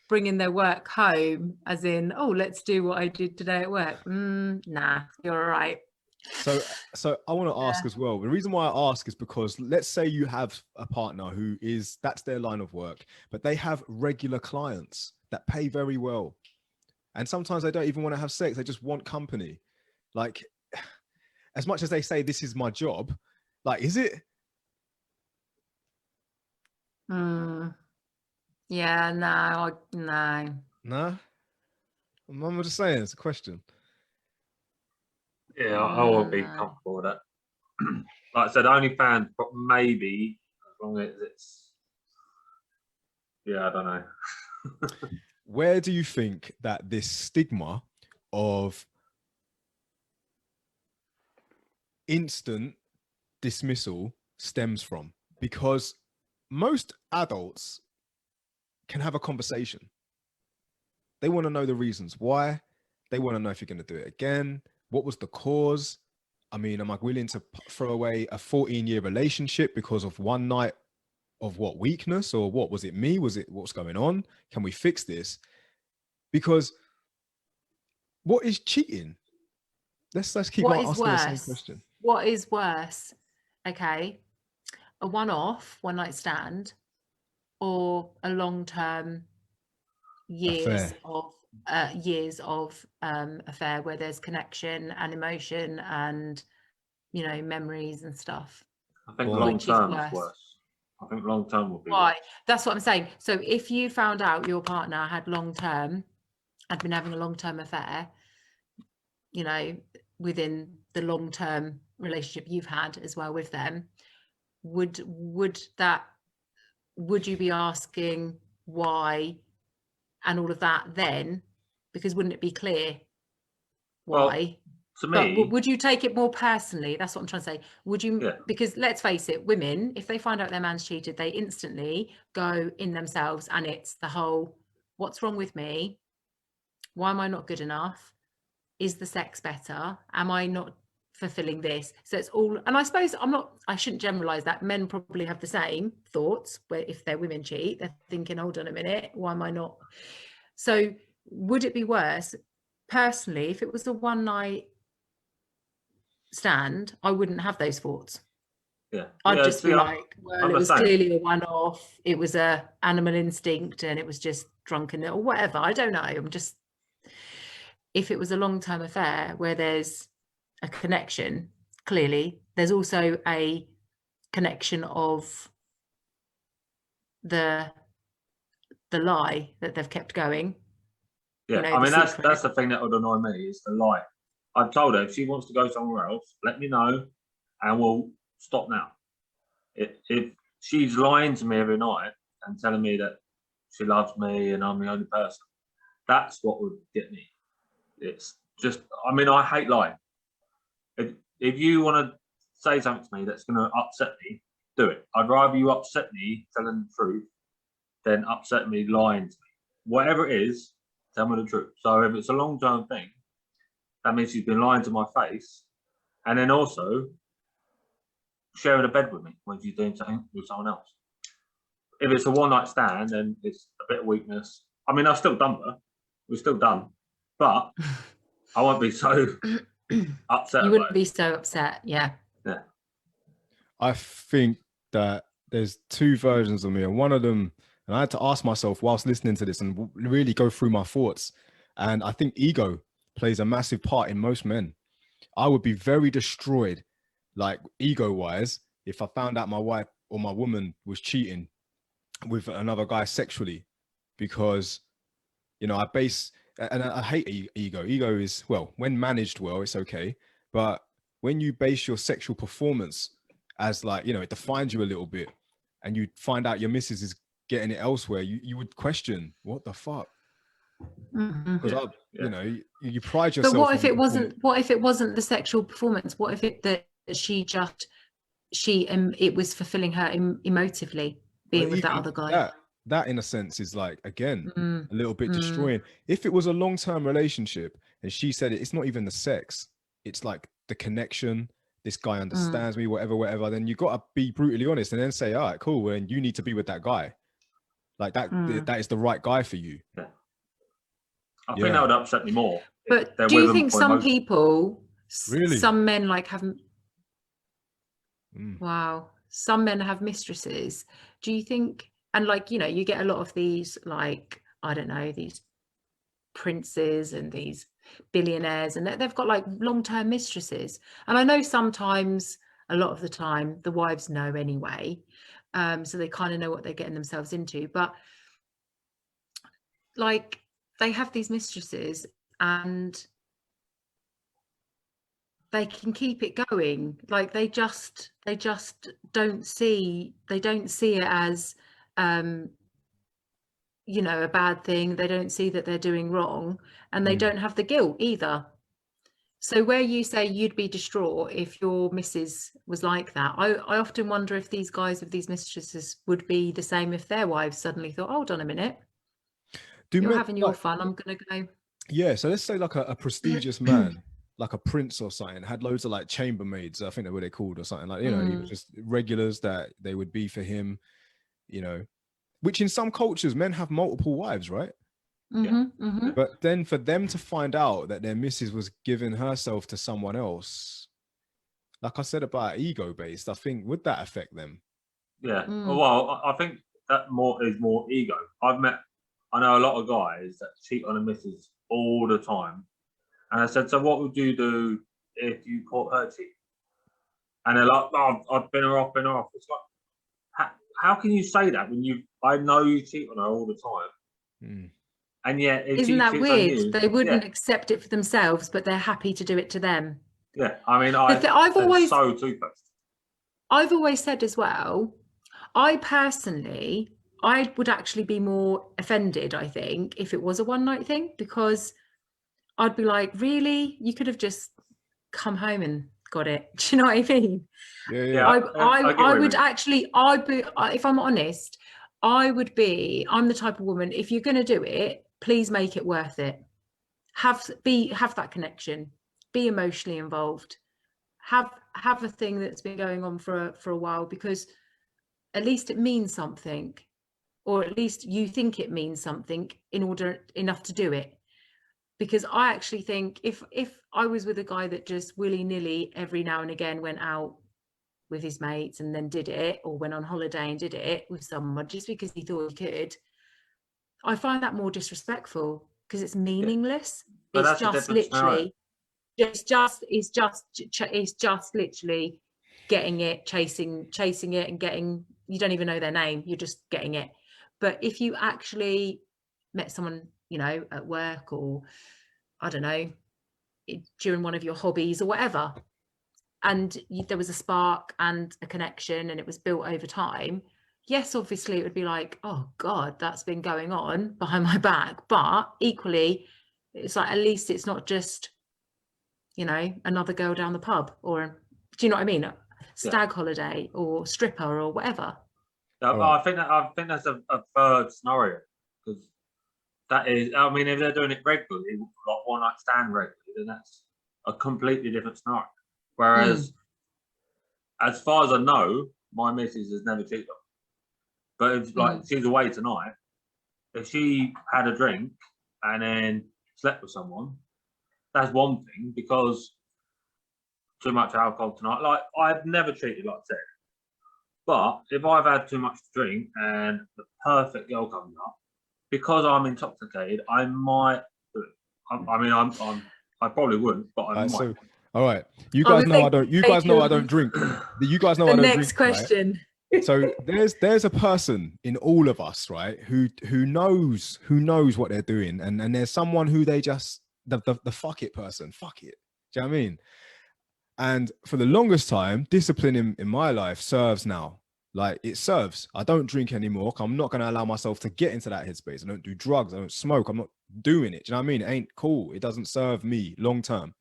bringing their work home, as in, oh, let's do what I did today at work. Nah, you're all right. So I want to ask as well. The reason why I ask is because let's say you have a partner who is that's their line of work, but they have regular clients that pay very well, and sometimes they don't even want to have sex; they just want company. Like, as much as they say this is my job, like, is it? Yeah, no. Nah, I'm just saying it's a question. Yeah, I will be No. comfortable with that. Like I said, only fans, but maybe as long as it's. Yeah, I don't know. Where do you think that this stigma of instant dismissal stems from? Because most adults can have a conversation. They want to know the reasons why. They want to know if you're going to do it again. What was the cause? I mean, am I willing to throw away a 14-year relationship because of one night of what weakness, or what was it me? Was it what's going on? Can we fix this? Because what is cheating? Let's keep What is asking the same worse? question. What is worse? Okay, a one-off, one-night stand, or a long-term years Affair. of affair where there's connection and emotion and, you know, memories and stuff. I think Well, long Which is term is worse? worse. I think long term will be Why? worse. That's what I'm saying. So if you found out your partner had been having a long-term affair, you know, within the long-term relationship you've had as well with them, would you be asking why and all of that then? Because wouldn't it be clear why? To But me, would you take it more personally? That's what I'm trying to say. Would you? Yeah. Because let's face it, women, if they find out their man's cheated, they instantly go in themselves, and it's the whole, what's wrong with me? Why am I not good enough? Is the sex better? Am I not fulfilling this? So it's all, and I suppose I shouldn't generalize that. Men probably have the same thoughts where if their women cheat, they're thinking, hold on a minute, why am I not? So would it be worse? Personally, if it was a one night stand, I wouldn't have those thoughts. yeah. I'd Yeah, just see, be I'm like, well, the it was same. clearly a one-off. It was a animal instinct and it was just drunken or whatever. I don't know. If it was a long-term affair where there's a connection, clearly, there's also a connection of the lie that they've kept going. Yeah, You know, I mean the secret. that's the thing that would annoy me is the lie. I've told her if she wants to go somewhere else, let me know, and we'll stop now. If she's lying to me every night and telling me that she loves me and I'm the only person, that's what would get me. It's just, I mean, I hate lying. If you want to say something to me that's going to upset me, do it. I'd rather you upset me telling the truth than upset me lying to me. Whatever it is, tell me the truth. So if it's a long-term thing, that means she's been lying to my face, and then also sharing a bed with me when she's doing something with someone else. If it's a one-night stand, then it's a bit of weakness. I mean, I've still done her. We're still done, but I won't be so upset. You wouldn't be so upset. Yeah. Yeah. I think that there's two versions of me, and one of them, and I had to ask myself whilst listening to this and really go through my thoughts. And I think ego plays a massive part in most men. I would be very destroyed, like ego-wise, if I found out my wife or my woman was cheating with another guy sexually, because, you know, I hate ego. Ego is, well, when managed well, it's okay. But when you base your sexual performance as, like, you know, it defines you a little bit, and you find out your missus is getting it elsewhere, you would question, what the fuck? Because Yeah. you know, you pride yourself. But what if on it wasn't? What if it wasn't the sexual performance? What if it that it was fulfilling her emotively being with that other guy? That in a sense is, like, again, a little bit Mm. destroying. If it was a long-term relationship and she said it's not even the sex, it's like the connection, this guy understands me, whatever, then you got to be brutally honest and then say, all right, cool, and you need to be with that guy. Like that, that is the right guy for you. Yeah. I think that would upset me more. But do you think some people, really, some men like have, wow, some men have mistresses. Do you think, and like, you know, you get a lot of these, like, I don't know, these princes and these billionaires, and they've got like long-term mistresses. And I know sometimes, a lot of the time, the wives know anyway. So they kind of know what they're getting themselves into. But like, they have these mistresses and they can keep it going. Like they just don't see it as you know, a bad thing. They don't see that they're doing wrong, and they don't have the guilt either. So where you say you'd be distraught if your missus was like that, I often wonder if these guys with these mistresses would be the same if their wives suddenly thought, hold on a minute, you're having your fun, I'm gonna go. Yeah, so let's say like a prestigious man, like a prince or something, had loads of like chambermaids, I think that's what they're called, or something, like, you know, he was just regulars that they would be for him, you know, which in some cultures men have multiple wives, right? But then for them to find out that their missus was giving herself to someone else, like I said about ego based, I think, would that affect them? Yeah. Well, I think that is more ego. I know a lot of guys that cheat on a missus all the time. And I said, so what would you do if you caught her cheating? And they're like, oh, I've been her off. It's like, how can you say that when I know you cheat on her all the time? And yet, isn't that weird? They wouldn't accept it for themselves, but they're happy to do it to them. Yeah, I mean, I've always said as well, I personally, I would actually be more offended, I think, if it was a one night thing, because I'd be like, really? You could have just come home and got it. Do you know what I mean? Yeah. I would actually, if I'm honest, I'm the type of woman, if you're going to do it, please make it worth it. Have that connection, be emotionally involved, have a thing that's been going on for a while, because at least it means something, or at least you think it means something enough to do it. Because I actually think if I was with a guy that just willy-nilly every now and again went out with his mates and then did it, or went on holiday and did it with someone just because he thought he could, I find that more disrespectful, because it's meaningless. But it's just literally it's just literally getting it, chasing it, and getting, you don't even know their name, you're just getting it. But if you actually met someone, you know, at work, or I don't know, during one of your hobbies or whatever, and there was a spark and a connection and it was built over time, yes, obviously it would be like, oh God, that's been going on behind my back. But equally, it's like, at least it's not just, you know, another girl down the pub, or, do you know what I mean? Stag holiday or stripper or whatever. I think that's a third scenario, because that is, I mean, if they're doing it regularly, like one night stand regularly, then that's a completely different scenario. Whereas, as far as I know, my missus has never cheated on me. But if like she's away tonight, if she had a drink and then slept with someone, that's one thing, because too much alcohol tonight. Like, I've never cheated, like I said. But if I've had too much to drink and the perfect girl comes up, because I'm intoxicated, I might do it. I probably wouldn't, but I might. So, all right, you I guys was know I don't. You guys know I don't thinking- drink. You guys know The I don't next drink. Right? question. So there's a person in all of us, right, who knows what they're doing, and there's someone who they just the fuck it person, fuck it. Do you know what I mean? And for the longest time, discipline in my life serves now. Like it serves. I don't drink anymore. I'm not going to allow myself to get into that headspace. I don't do drugs. I don't smoke. I'm not doing it. Do you know what I mean? It ain't cool. It doesn't serve me long term.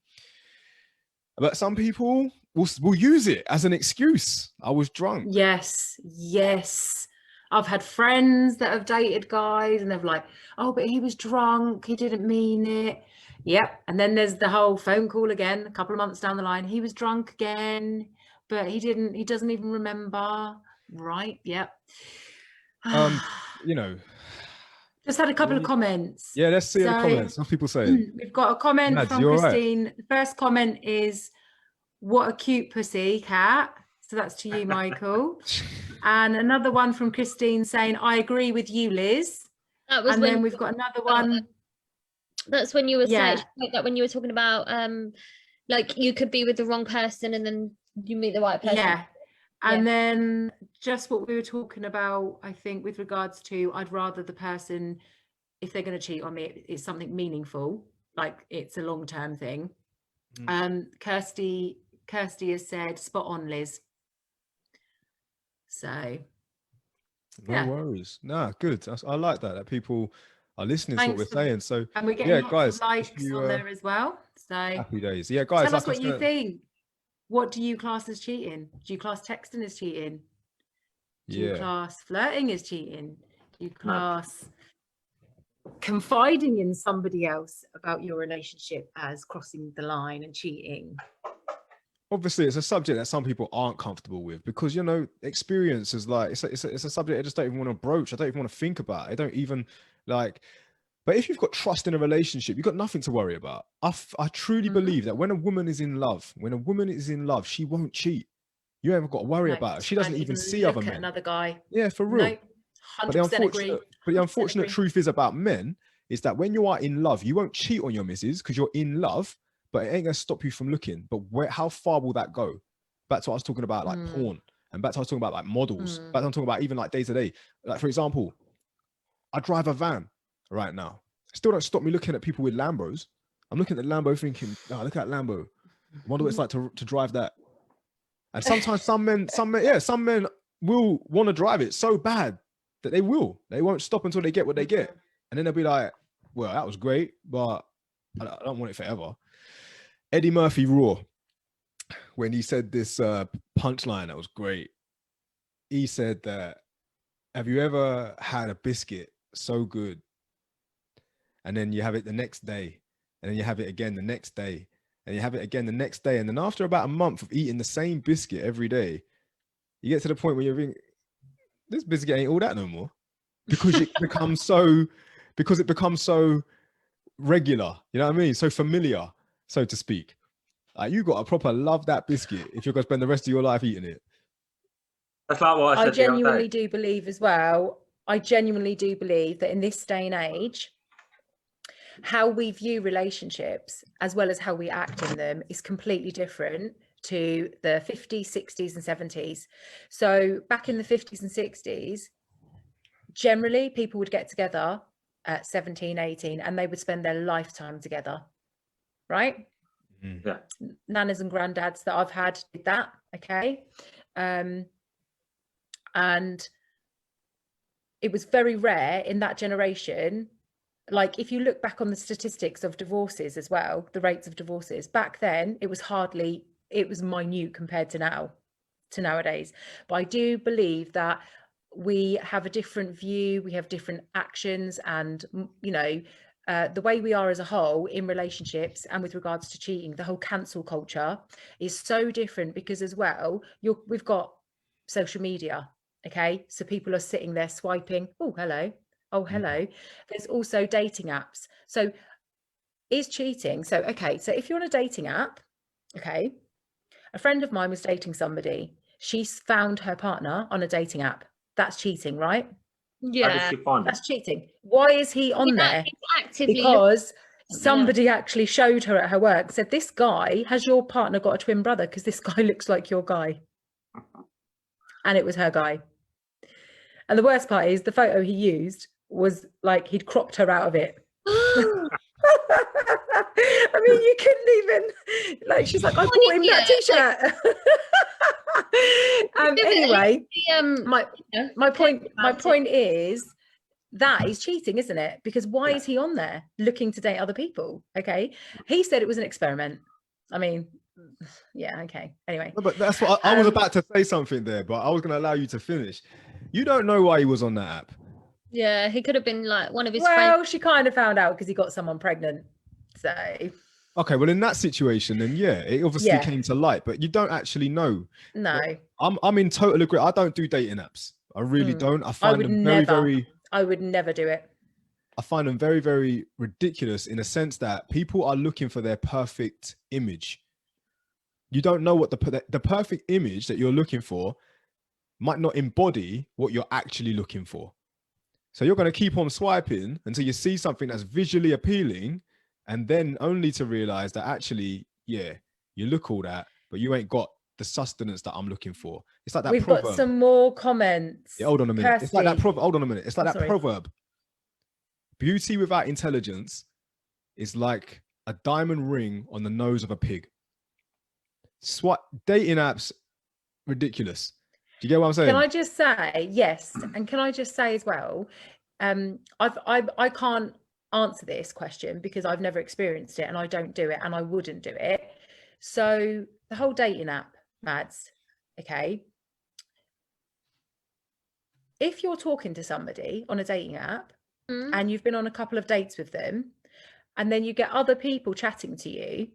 But some people will use it as an excuse. I was drunk. Yes. I've had friends that have dated guys and they're like, oh, but he was drunk. He didn't mean it. Yep. And then there's the whole phone call again, a couple of months down the line. He was drunk again, but he doesn't even remember. Right. Yep. You know, just had a couple of comments. Yeah, let's see the comments. What people saying? We've got a comment Mads, from Christine. Right? The first comment is, what a cute pussy cat. So that's to you, Michael. And another one from Christine saying, I agree with you, Liz. That was and then we've got another one. That's when you were saying that, when you were talking about like you could be with the wrong person and then you meet the right person. Yeah. And then just what we were talking about, I think, with regards to, I'd rather the person, if they're going to cheat on me, it's something meaningful, like it's a long-term thing. Kirsty has said, spot on, Liz. So no worries. Nah, good. I like that people are listening to what we're saying. So and we're getting lots guys, of likes on there as well. So happy days. Yeah, guys, tell us what you think. What do you class as cheating? Do you class texting as cheating? Do you class flirting as cheating? Do you class confiding in somebody else about your relationship as crossing the line and cheating? Obviously, it's a subject that some people aren't comfortable with because, you know, experience is like, it's a subject I just don't even want to broach. I don't even want to think about. I don't even like, but if you've got trust in a relationship, you've got nothing to worry about. I truly believe that when a woman is in love, she won't cheat. You haven't got to worry about her. She doesn't even see other men. Another guy. Yeah, for real. No, 100% agree. But the unfortunate truth is about men is that when you are in love, you won't cheat on your missus because you're in love, but it ain't gonna stop you from looking. But how far will that go? Back to what I was talking about, like porn, and back to what I was talking about, like models. Back to what I'm talking about, even like day to day. Like for example, I drive a van right now. Still don't stop me looking at people with Lambos. I'm looking at the Lambo thinking, oh, look at that Lambo. I wonder what it's like to drive that. And sometimes some men will want to drive it so bad that they won't stop until they get what they get. And then they'll be like, well, that was great, but I don't want it forever. Eddie Murphy Raw, when he said this punchline that was great, he said that, have you ever had a biscuit so good and then you have it the next day and then you have it again the next day and you have it again the next day, and then after about a month of eating the same biscuit every day, you get to the point where you're thinking, this biscuit ain't all that no more, because it becomes so regular, you know what I mean, so familiar, so to speak. Like you got to proper love that biscuit if you're going to spend the rest of your life eating it. That's like what I said. I genuinely do believe as well. I genuinely do believe that in this day and age, how we view relationships as well as how we act in them is completely different to the 50s, 60s and 70s. So back in the 50s and 60s, generally people would get together at 17, 18 and they would spend their lifetime together, right? Yeah. Nanas and granddads that I've had did that, okay? And it was very rare in that generation. Like if you look back on the statistics of divorces as well, the rates of divorces, back then it was minute compared to nowadays. But I do believe that we have a different view, we have different actions, and you know, the way we are as a whole in relationships and with regards to cheating, the whole cancel culture is so different because as well, we've got social media, okay? So people are sitting there swiping, oh, hello. Oh, hello. There's also dating apps. So is cheating. So, okay. So if you're on a dating app, okay, a friend of mine was dating somebody. She's found her partner on a dating app. That's cheating, right? How does Yeah. she find it? That's cheating. Why is he on there? He's actively Because looking, somebody actually showed her at her work, said, this guy, has your partner got a twin brother? Because this guy looks like your guy. And it was her guy. And the worst part is the photo he used was like he'd cropped her out of it. I mean, you couldn't even, like, she's like, I bought him that t-shirt. Anyway, my point is that is cheating, isn't it? Because why is he on there looking to date other people? Okay, he said it was an experiment. I mean, yeah, okay. Anyway, No, but that's what I was about to say something there, but I was going to allow you to finish. You don't know why he was on that app. Yeah, he could have been like one of his well, friends. she kind of found out because he got someone pregnant. So Okay, well, in that situation, then yeah, it obviously came to light, but you don't actually know. no, I'm in total agree. I don't do dating apps. I really don't. I find them I would never do it. I find them very, very ridiculous in a sense that people are looking for their perfect image. You don't know what the perfect image that you're looking for might not embody what you're actually looking for. So you're going to keep on swiping until you see something that's visually appealing, and then only to realize that actually, yeah, you look all that, but you ain't got the sustenance that I'm looking for. It's like that We've proverb. got some more comments. Yeah, hold on a minute. It's like that proverb. Hold on a minute. It's like that sorry. proverb. Beauty without intelligence is like a diamond ring on the nose of a pig. Dating apps, ridiculous. Do you get what I'm saying? Can I just say yes, and can I just say as well, I can't answer this question because I've never experienced it and I don't do it and I wouldn't do it. So the whole dating app, Mads, okay. If you're talking to somebody on a dating app and you've been on a couple of dates with them, and then you get other people chatting to you,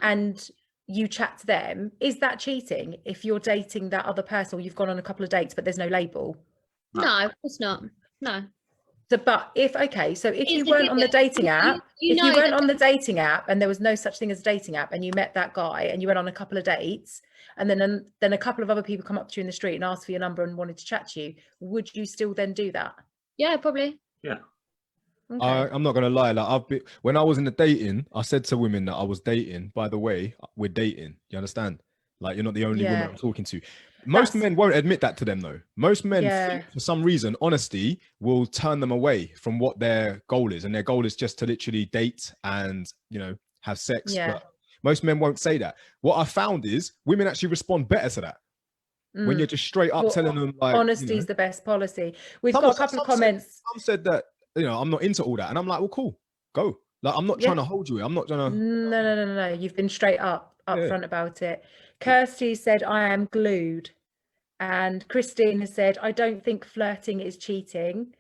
and you chat to them, is that cheating if you're dating that other person, or you've gone on a couple of dates but there's no label? No, of course not. No. So, but if you weren't on the dating app, if you weren't on the dating app and there was no such thing as a dating app, and you met that guy and you went on a couple of dates, and then a couple of other people come up to you in the street and ask for your number and wanted to chat to you, would you still then do that? Yeah, probably. Yeah. Okay. I'm not gonna lie. Like when I was in the dating, I said to women that I was dating. By the way, we're dating. You understand? Like you're not the only woman I'm talking to. Most men won't admit that to them though. Most men, think, for some reason, honesty will turn them away from what their goal is, and their goal is just to literally date and have sex. Yeah. But most men won't say that. What I found is women actually respond better to that when you're just straight up telling them like honesty is the best policy. We've got a couple of comments. Some said that I'm not into all that, and I'm like, well, cool, go. Like I'm not trying to hold you. I'm not trying to. No. You've been straight up front about it. Kirsty said, I am glued. And Christine has said, I don't think flirting is cheating.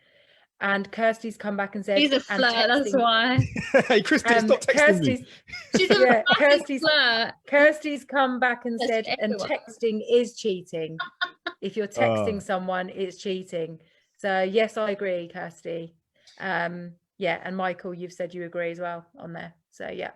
And Kirsty's come back and said, she's a flirt, that's why. Hey, Christine, stop texting me. She's a flirt. Kirsty's come back and said, and texting is cheating. If you're texting someone, it's cheating. So yes, I agree, Kirsty. Yeah, and Michael, you've said you agree as well on there. So yeah.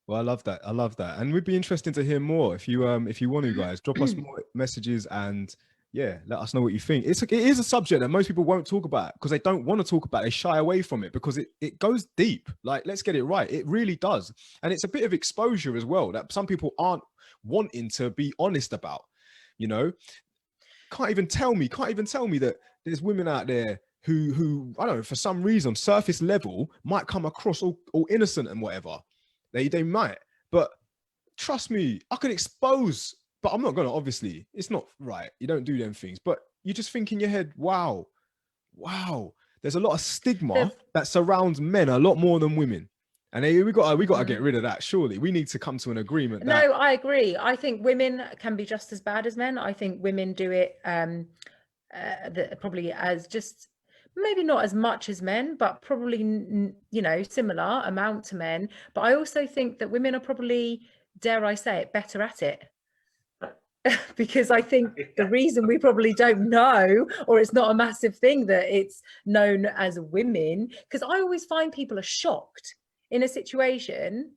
Well, I love that. And we'd be interesting to hear more. If you want to, guys, drop us more messages and let us know what you think. It is a subject that most people won't talk about because they don't want to talk about it. They shy away from it because it goes deep. Like, let's get it right. It really does. And it's a bit of exposure as well that some people aren't wanting to be honest about, Can't even tell me that there's women out there who I don't know, for some reason, surface level might come across all innocent and whatever. They might, but trust me, I can expose, but I'm not gonna, obviously, it's not right. You don't do them things, but you just think in your head, wow, there's a lot of stigma that surrounds men a lot more than women. And we got to get rid of that. Surely we need to come to an agreement. No, I agree. I think women can be just as bad as men. I think women do it probably as just, maybe not as much as men, but probably, similar amount to men. But I also think that women are probably, dare I say it, better at it. Because I think the reason we probably don't know, or it's not a massive thing that it's known as women, because I always find people are shocked in a situation,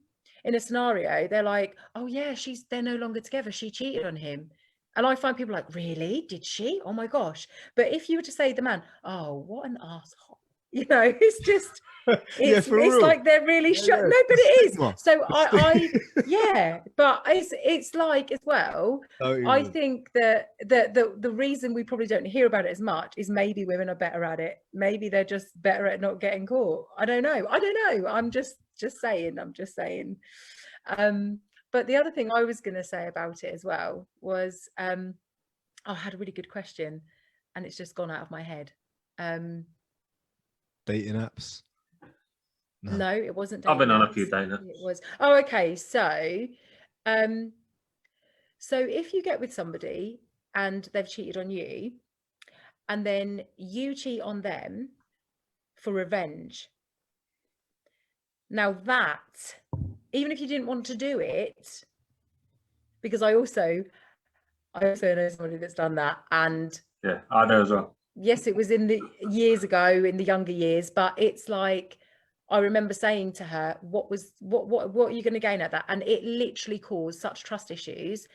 in a scenario. They're like, oh yeah, they're no longer together. She cheated on him. And I find people like, really? Did she? Oh my gosh. But if you were to say the man, oh, what an asshole. You know, it's just, Yeah, for it's real. like they're really Yeah, shut. yeah, No, but the it is. stigma. So The yeah, but it's like as well, I think that the reason we probably don't hear about it as much is maybe women are better at it. Maybe they're just better at not getting caught. I don't know. I'm just saying. But the other thing I was going to say about it as well was, I had a really good question and it's just gone out of my head. dating apps. No, it wasn't. I've been dating on a few apps. dating apps. It was. Oh, okay. So if you get with somebody and they've cheated on you, and then you cheat on them for revenge. Now that, even if you didn't want to do it, because I also know somebody that's done that, and Yeah, I know as well. yes, it was in the years ago, in the younger years, but it's like, I remember saying to her, what are you going to gain at that? And it literally caused such trust issues.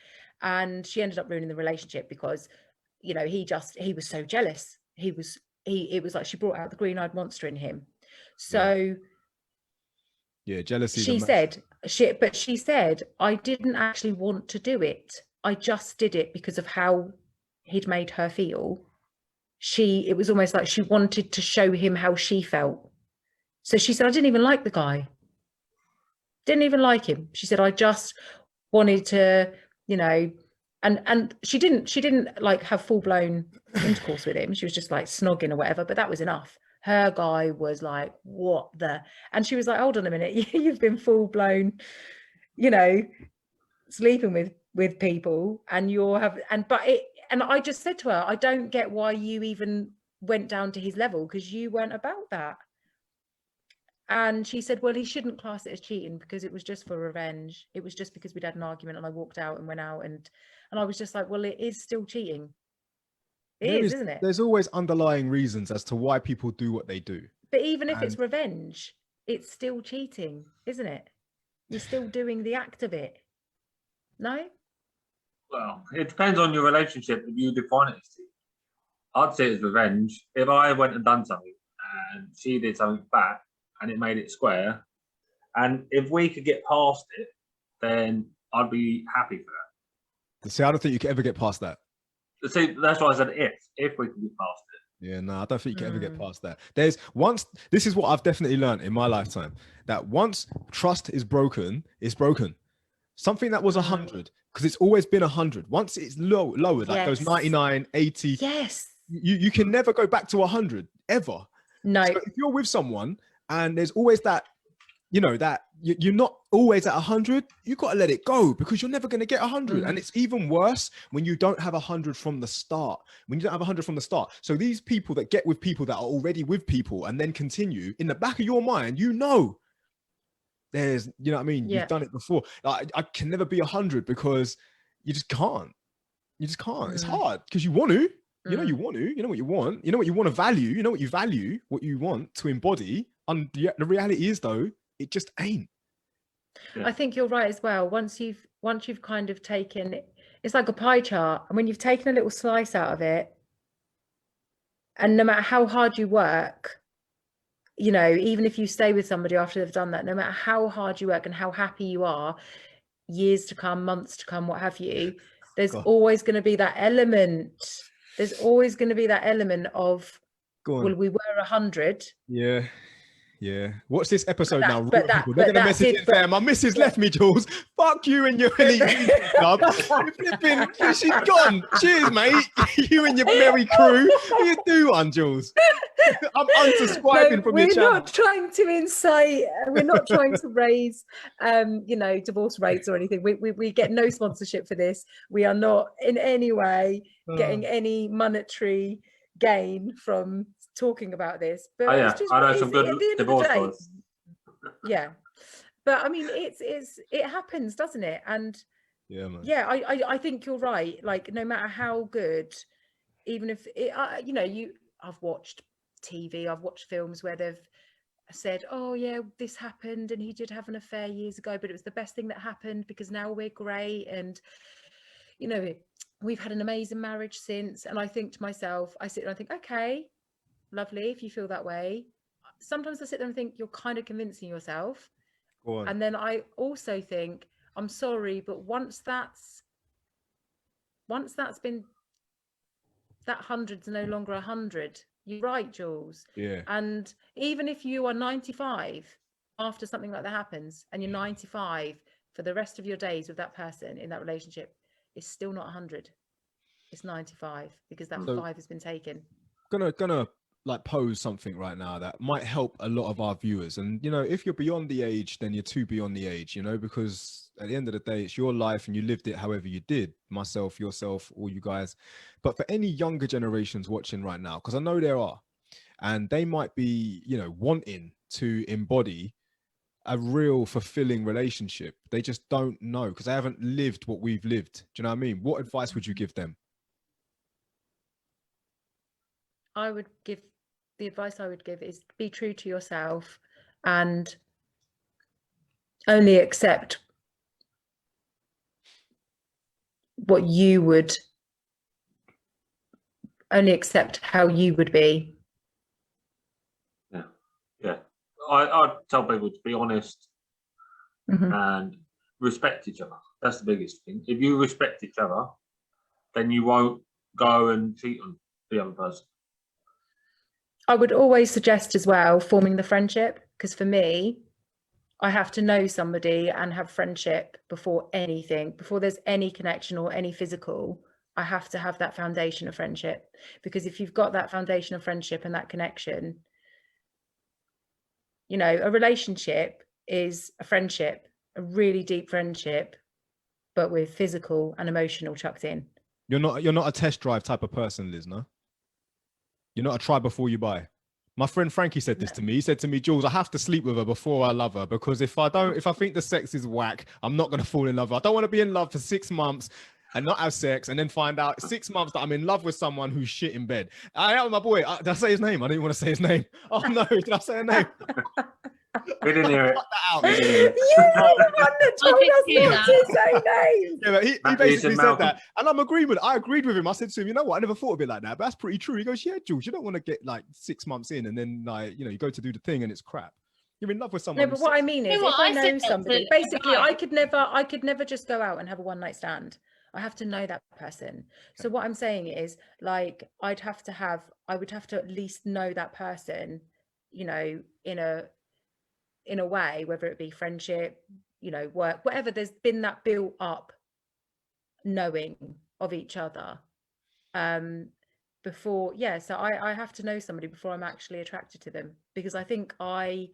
And she ended up ruining the relationship because, you know, he was so jealous. It was like she brought out the green-eyed monster in him. So yeah, jealousy. she said, I didn't actually want to do it. I just did it because of how he'd made her feel. It was almost like she wanted to show him how she felt. So she said, I didn't even like the guy. Didn't even like him. She said, I just wanted to, you know, and she didn't like have full-blown intercourse with him. She was just like snogging or whatever, but that was enough. Her guy was like, what the? And she was like, hold on a minute, you've been full-blown, you know, sleeping with people, and and I just said to her, I don't get why you even went down to his level, because you weren't about that. And she said, well, he shouldn't class it as cheating because it was just for revenge. It was just because we'd had an argument and I walked out and went out, and I was just like, well, it is still cheating. Isn't it? There's always underlying reasons as to why people do what they do. But even if it's revenge, it's still cheating, isn't it? You're still doing the act of it. No? Well, it depends on your relationship if you define it as cheating. I'd say it's revenge. If I went and done something and she did something back and it made it square, and if we could get past it, then I'd be happy for that. See, I don't think you can ever get past that. See, that's why I said if we could get past it. Yeah, no, I don't think you can ever get past that. This is what I've definitely learned in my lifetime, that once trust is broken, it's broken. Something that was 100, because it's always been 100. Once it's lowered, like those 99, 80. Yes. You can never go back to 100 ever. No. So if you're with someone and there's always that, you know, that you're not always at 100, you got to let it go, because you're never going to get 100. And it's even worse when you don't have 100 from the start. So these people that get with people that are already with people and then continue, in the back of your mind, you know, there's, you know what I mean? Yeah. You've done it before. Like, I can never be 100 because you just can't. It's hard because you want to. You know you want to. You know what you want. You know what you want to value. You know what you value, what you want to embody. And the reality is, though, it just ain't. I think you're right as well. Once you've kind of taken, it's like a pie chart, and when you've taken a little slice out of it, and no matter how hard you work, you know, even if you stay with somebody after they've done that, no matter how hard you work and how happy you are, years to come, months to come, what have you, there's always going to be that element. There's always going to be that element of, well, we were 100. Yeah. Watch this episode now. They're going to message in there. My missus left me, Jules. Fuck you and your elite club. She's gone. Cheers, mate. You and your merry crew. What you do on, Jules? I'm unsubscribing from your channel. We're not trying to incite. We're not trying to raise, you know, divorce rates or anything. We get no sponsorship for this. We are not in any way getting any monetary gain from talking about this, but it's just, I know some good divorce lawyers. Yeah, but I mean, it happens, doesn't it? And yeah, man. Yeah, I think you're right. Like, no matter how good, even if it, you know, I've watched TV, I've watched films where they've said, oh yeah, this happened and he did have an affair years ago, but it was the best thing that happened because now we're great. And you know, we've had an amazing marriage since. And I think to myself, I sit there and I think, okay, lovely, if you feel that way. Sometimes I sit there and think you're kind of convincing yourself. Go on. And then I also think, I'm sorry, but once that's been, that 100's no longer 100. You're right, Jules. Yeah. And even if you are 95 after something like that happens, and you're 95 for the rest of your days with that person in that relationship, it's still not 100. It's 95 because that 5 has been taken. Gonna like pose something right now that might help a lot of our viewers. And you know, if you're beyond the age, then you're too beyond the age, you know, because at the end of the day, it's your life and you lived it however you did, myself, yourself, all you guys. But for any younger generations watching right now, because I know there are, and they might be, you know, wanting to embody a real fulfilling relationship, they just don't know because they haven't lived what we've lived. Do you know what I mean? What advice would you give them? The advice I would give is be true to yourself and only accept what you would, only accept how you would be. Yeah. I'd tell people to be honest and respect each other. That's the biggest thing. If you respect each other, then you won't go and cheat on the other person. I would always suggest as well forming the friendship, because for me, I have to know somebody and have friendship before anything, before there's any connection or any physical. I have to have that foundation of friendship, because if you've got that foundation of friendship and that connection, you know, a relationship is a friendship, a really deep friendship, but with physical and emotional chucked in. You're not a test drive type of person, Liz, no? You're not a try before you buy. My friend Frankie said this to me. He said to me, Jules, I have to sleep with her before I love her, because if I think the sex is whack, I'm not going to fall in love. I don't want to be in love for 6 months and not have sex and then find out 6 months that I'm in love with someone who's shit in bed. I am my boy. Did I say his name? I didn't want to say his name. Oh no, did I say a name? We didn't hear it. Cut that out. You're the one that told us not to say names. Yeah, but he basically said that, and I agreed with him. I said to him, you know what? I never thought of it like that, but that's pretty true. He goes, yeah, Jules, you don't want to get like 6 months in and then like, you know, you go to do the thing and it's crap. You're in love with someone. No, but what I mean is, if I know somebody, basically, I could never just go out and have a one night stand. I have to know that person. So what I'm saying is, like, I would have to at least know that person, you know, in a way, whether it be friendship, you know, work, whatever. There's been that built up knowing of each other before. Yeah, so I have to know somebody before I'm actually attracted to them, because I think I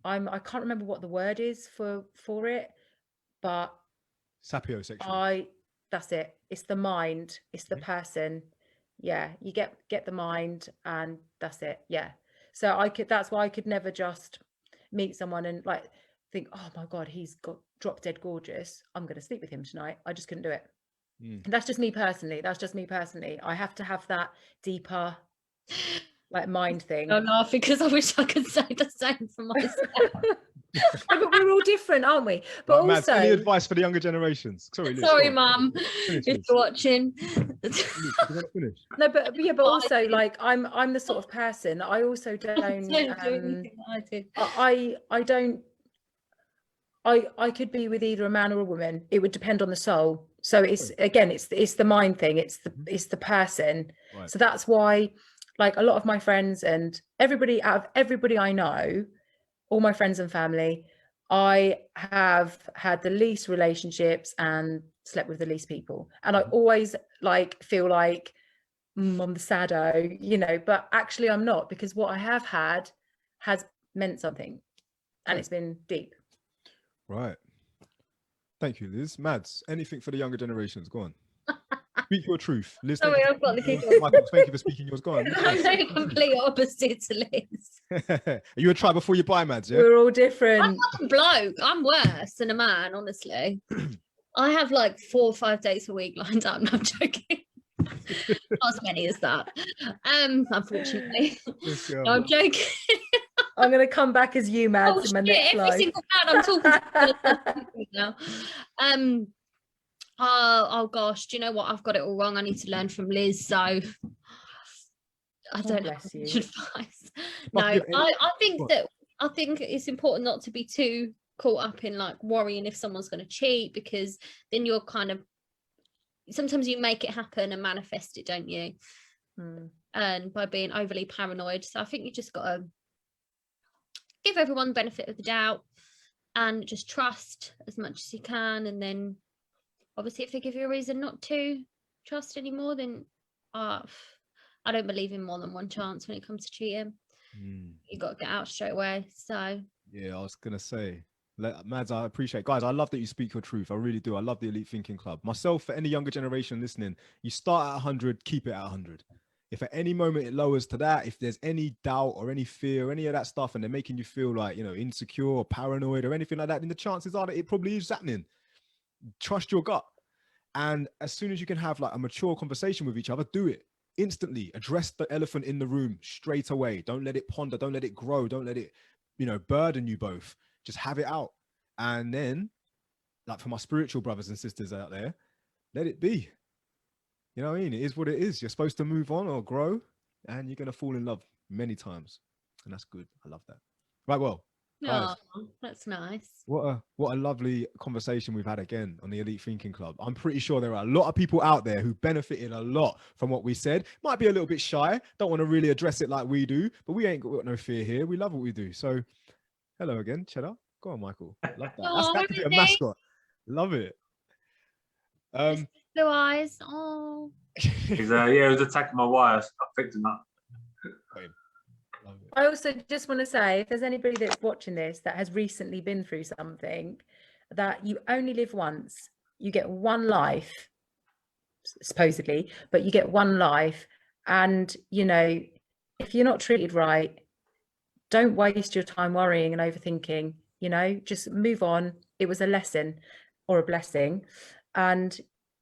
can't remember what the word is for it, but sapiosexual. That's it. It's the mind. It's the person. Yeah, you get the mind, and that's it. Yeah. So that's why I could never just meet someone and like think, oh my God, he's got drop dead gorgeous, I'm going to sleep with him tonight. I just couldn't do it. That's just me personally. I have to have that deeper like mind thing. I'm laughing because I wish I could say the same for myself. But we're all different, aren't we? But also, Mads, any advice for the younger generations? Sorry, Mum, if you're watching. No, but yeah, but also like I'm the sort of person. I also don't. I could be with either a man or a woman. It would depend on the soul. So it's the mind thing. It's the person. Right. So that's why, like, a lot of my friends and everybody I know, all my friends and family, I have had the least relationships and slept with the least people. And I always like feel like I'm the sado, you know, but actually I'm not, because what I have had has meant something and it's been deep. Right. Thank you, Liz. Mads, anything for the younger generations? Go on. Speak your truth. Liz, sorry, I've got the kick. Michael, thank you for speaking yours. Go on. I'm the complete opposite to Liz. Are you a try before you buy, Mads? Yeah? We're all different. I'm not a bloke. I'm worse than a man, honestly. I have like 4 or 5 days a week lined up. No, I'm joking. Not as many as that. Unfortunately. No, I'm joking. I'm going to come back as you, Mads, in my next life. Every single man I'm talking to now. oh gosh, do you know what? I've got it all wrong. I need to learn from Liz. So I don't have bless much you. advice. If No, I could give any- I think it's important not to be too caught up in like worrying if someone's going to cheat, because then you're kind of, sometimes you make it happen and manifest it, don't you? And by being overly paranoid. So I think you just got to give everyone the benefit of the doubt and just trust as much as you can. And then obviously if they give you a reason not to trust anymore, then I don't believe in more than one chance when it comes to cheating. You got to get out straight away. So yeah, I was gonna say, Mads, I appreciate, guys, I love that you speak your truth. I really do. I love the Elite Thinking Club. Myself, for any younger generation listening, you start at 100, keep it at 100. If at any moment it lowers to that, if there's any doubt or any fear or any of that stuff, and they're making you feel like, you know, insecure or paranoid or anything like that, then the chances are that it probably is happening. Trust your gut. And as soon as you can have like a mature conversation with each other, do it instantly. Address the elephant in the room straight away. Don't let it ponder. Don't let it grow. Don't let it, you know, burden you both. Just have it out. And then, like for my spiritual brothers and sisters out there, let it be. You know what I mean? It is what it is. You're supposed to move on or grow, and you're going to fall in love many times. And that's good. I love that. Right, well, guys, that's nice. what a lovely conversation we've had again on the Elite Thinking Club. I'm pretty sure there are a lot of people out there who benefited a lot from what we said. Might be a little bit shy, don't want to really address it like we do, but we ain't got no fear here. We love what we do. So hello again, Cheddar. Go on, Michael. Love that. That could be a mascot. Love it. Blue eyes. Oh. He was attacking my wires. I picked him up. I also just want to say, if there's anybody that's watching this that has recently been through something, that you only live once, you get one life, supposedly, but you get one life. And, you know, if you're not treated right, don't waste your time worrying and overthinking, you know, just move on. It was a lesson or a blessing. And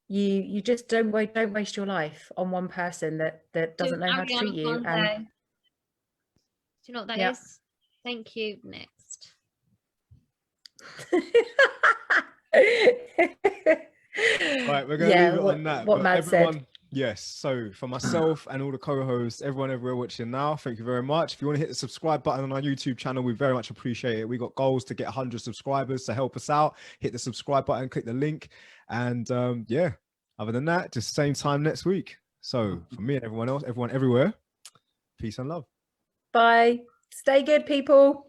you just don't waste your life on one person that doesn't know how to treat you. And do you know what that is? Thank you. Next. Right, we're going to leave it on that. What Matt said. Yes, so for myself and all the co-hosts, everyone everywhere watching now, thank you very much. If you want to hit the subscribe button on our YouTube channel, we very much appreciate it. We got goals to get 100 subscribers, so help us out. Hit the subscribe button, click the link. And yeah, other than that, just same time next week. So for me and everyone else, everyone everywhere, peace and love. Bye. Stay good, people.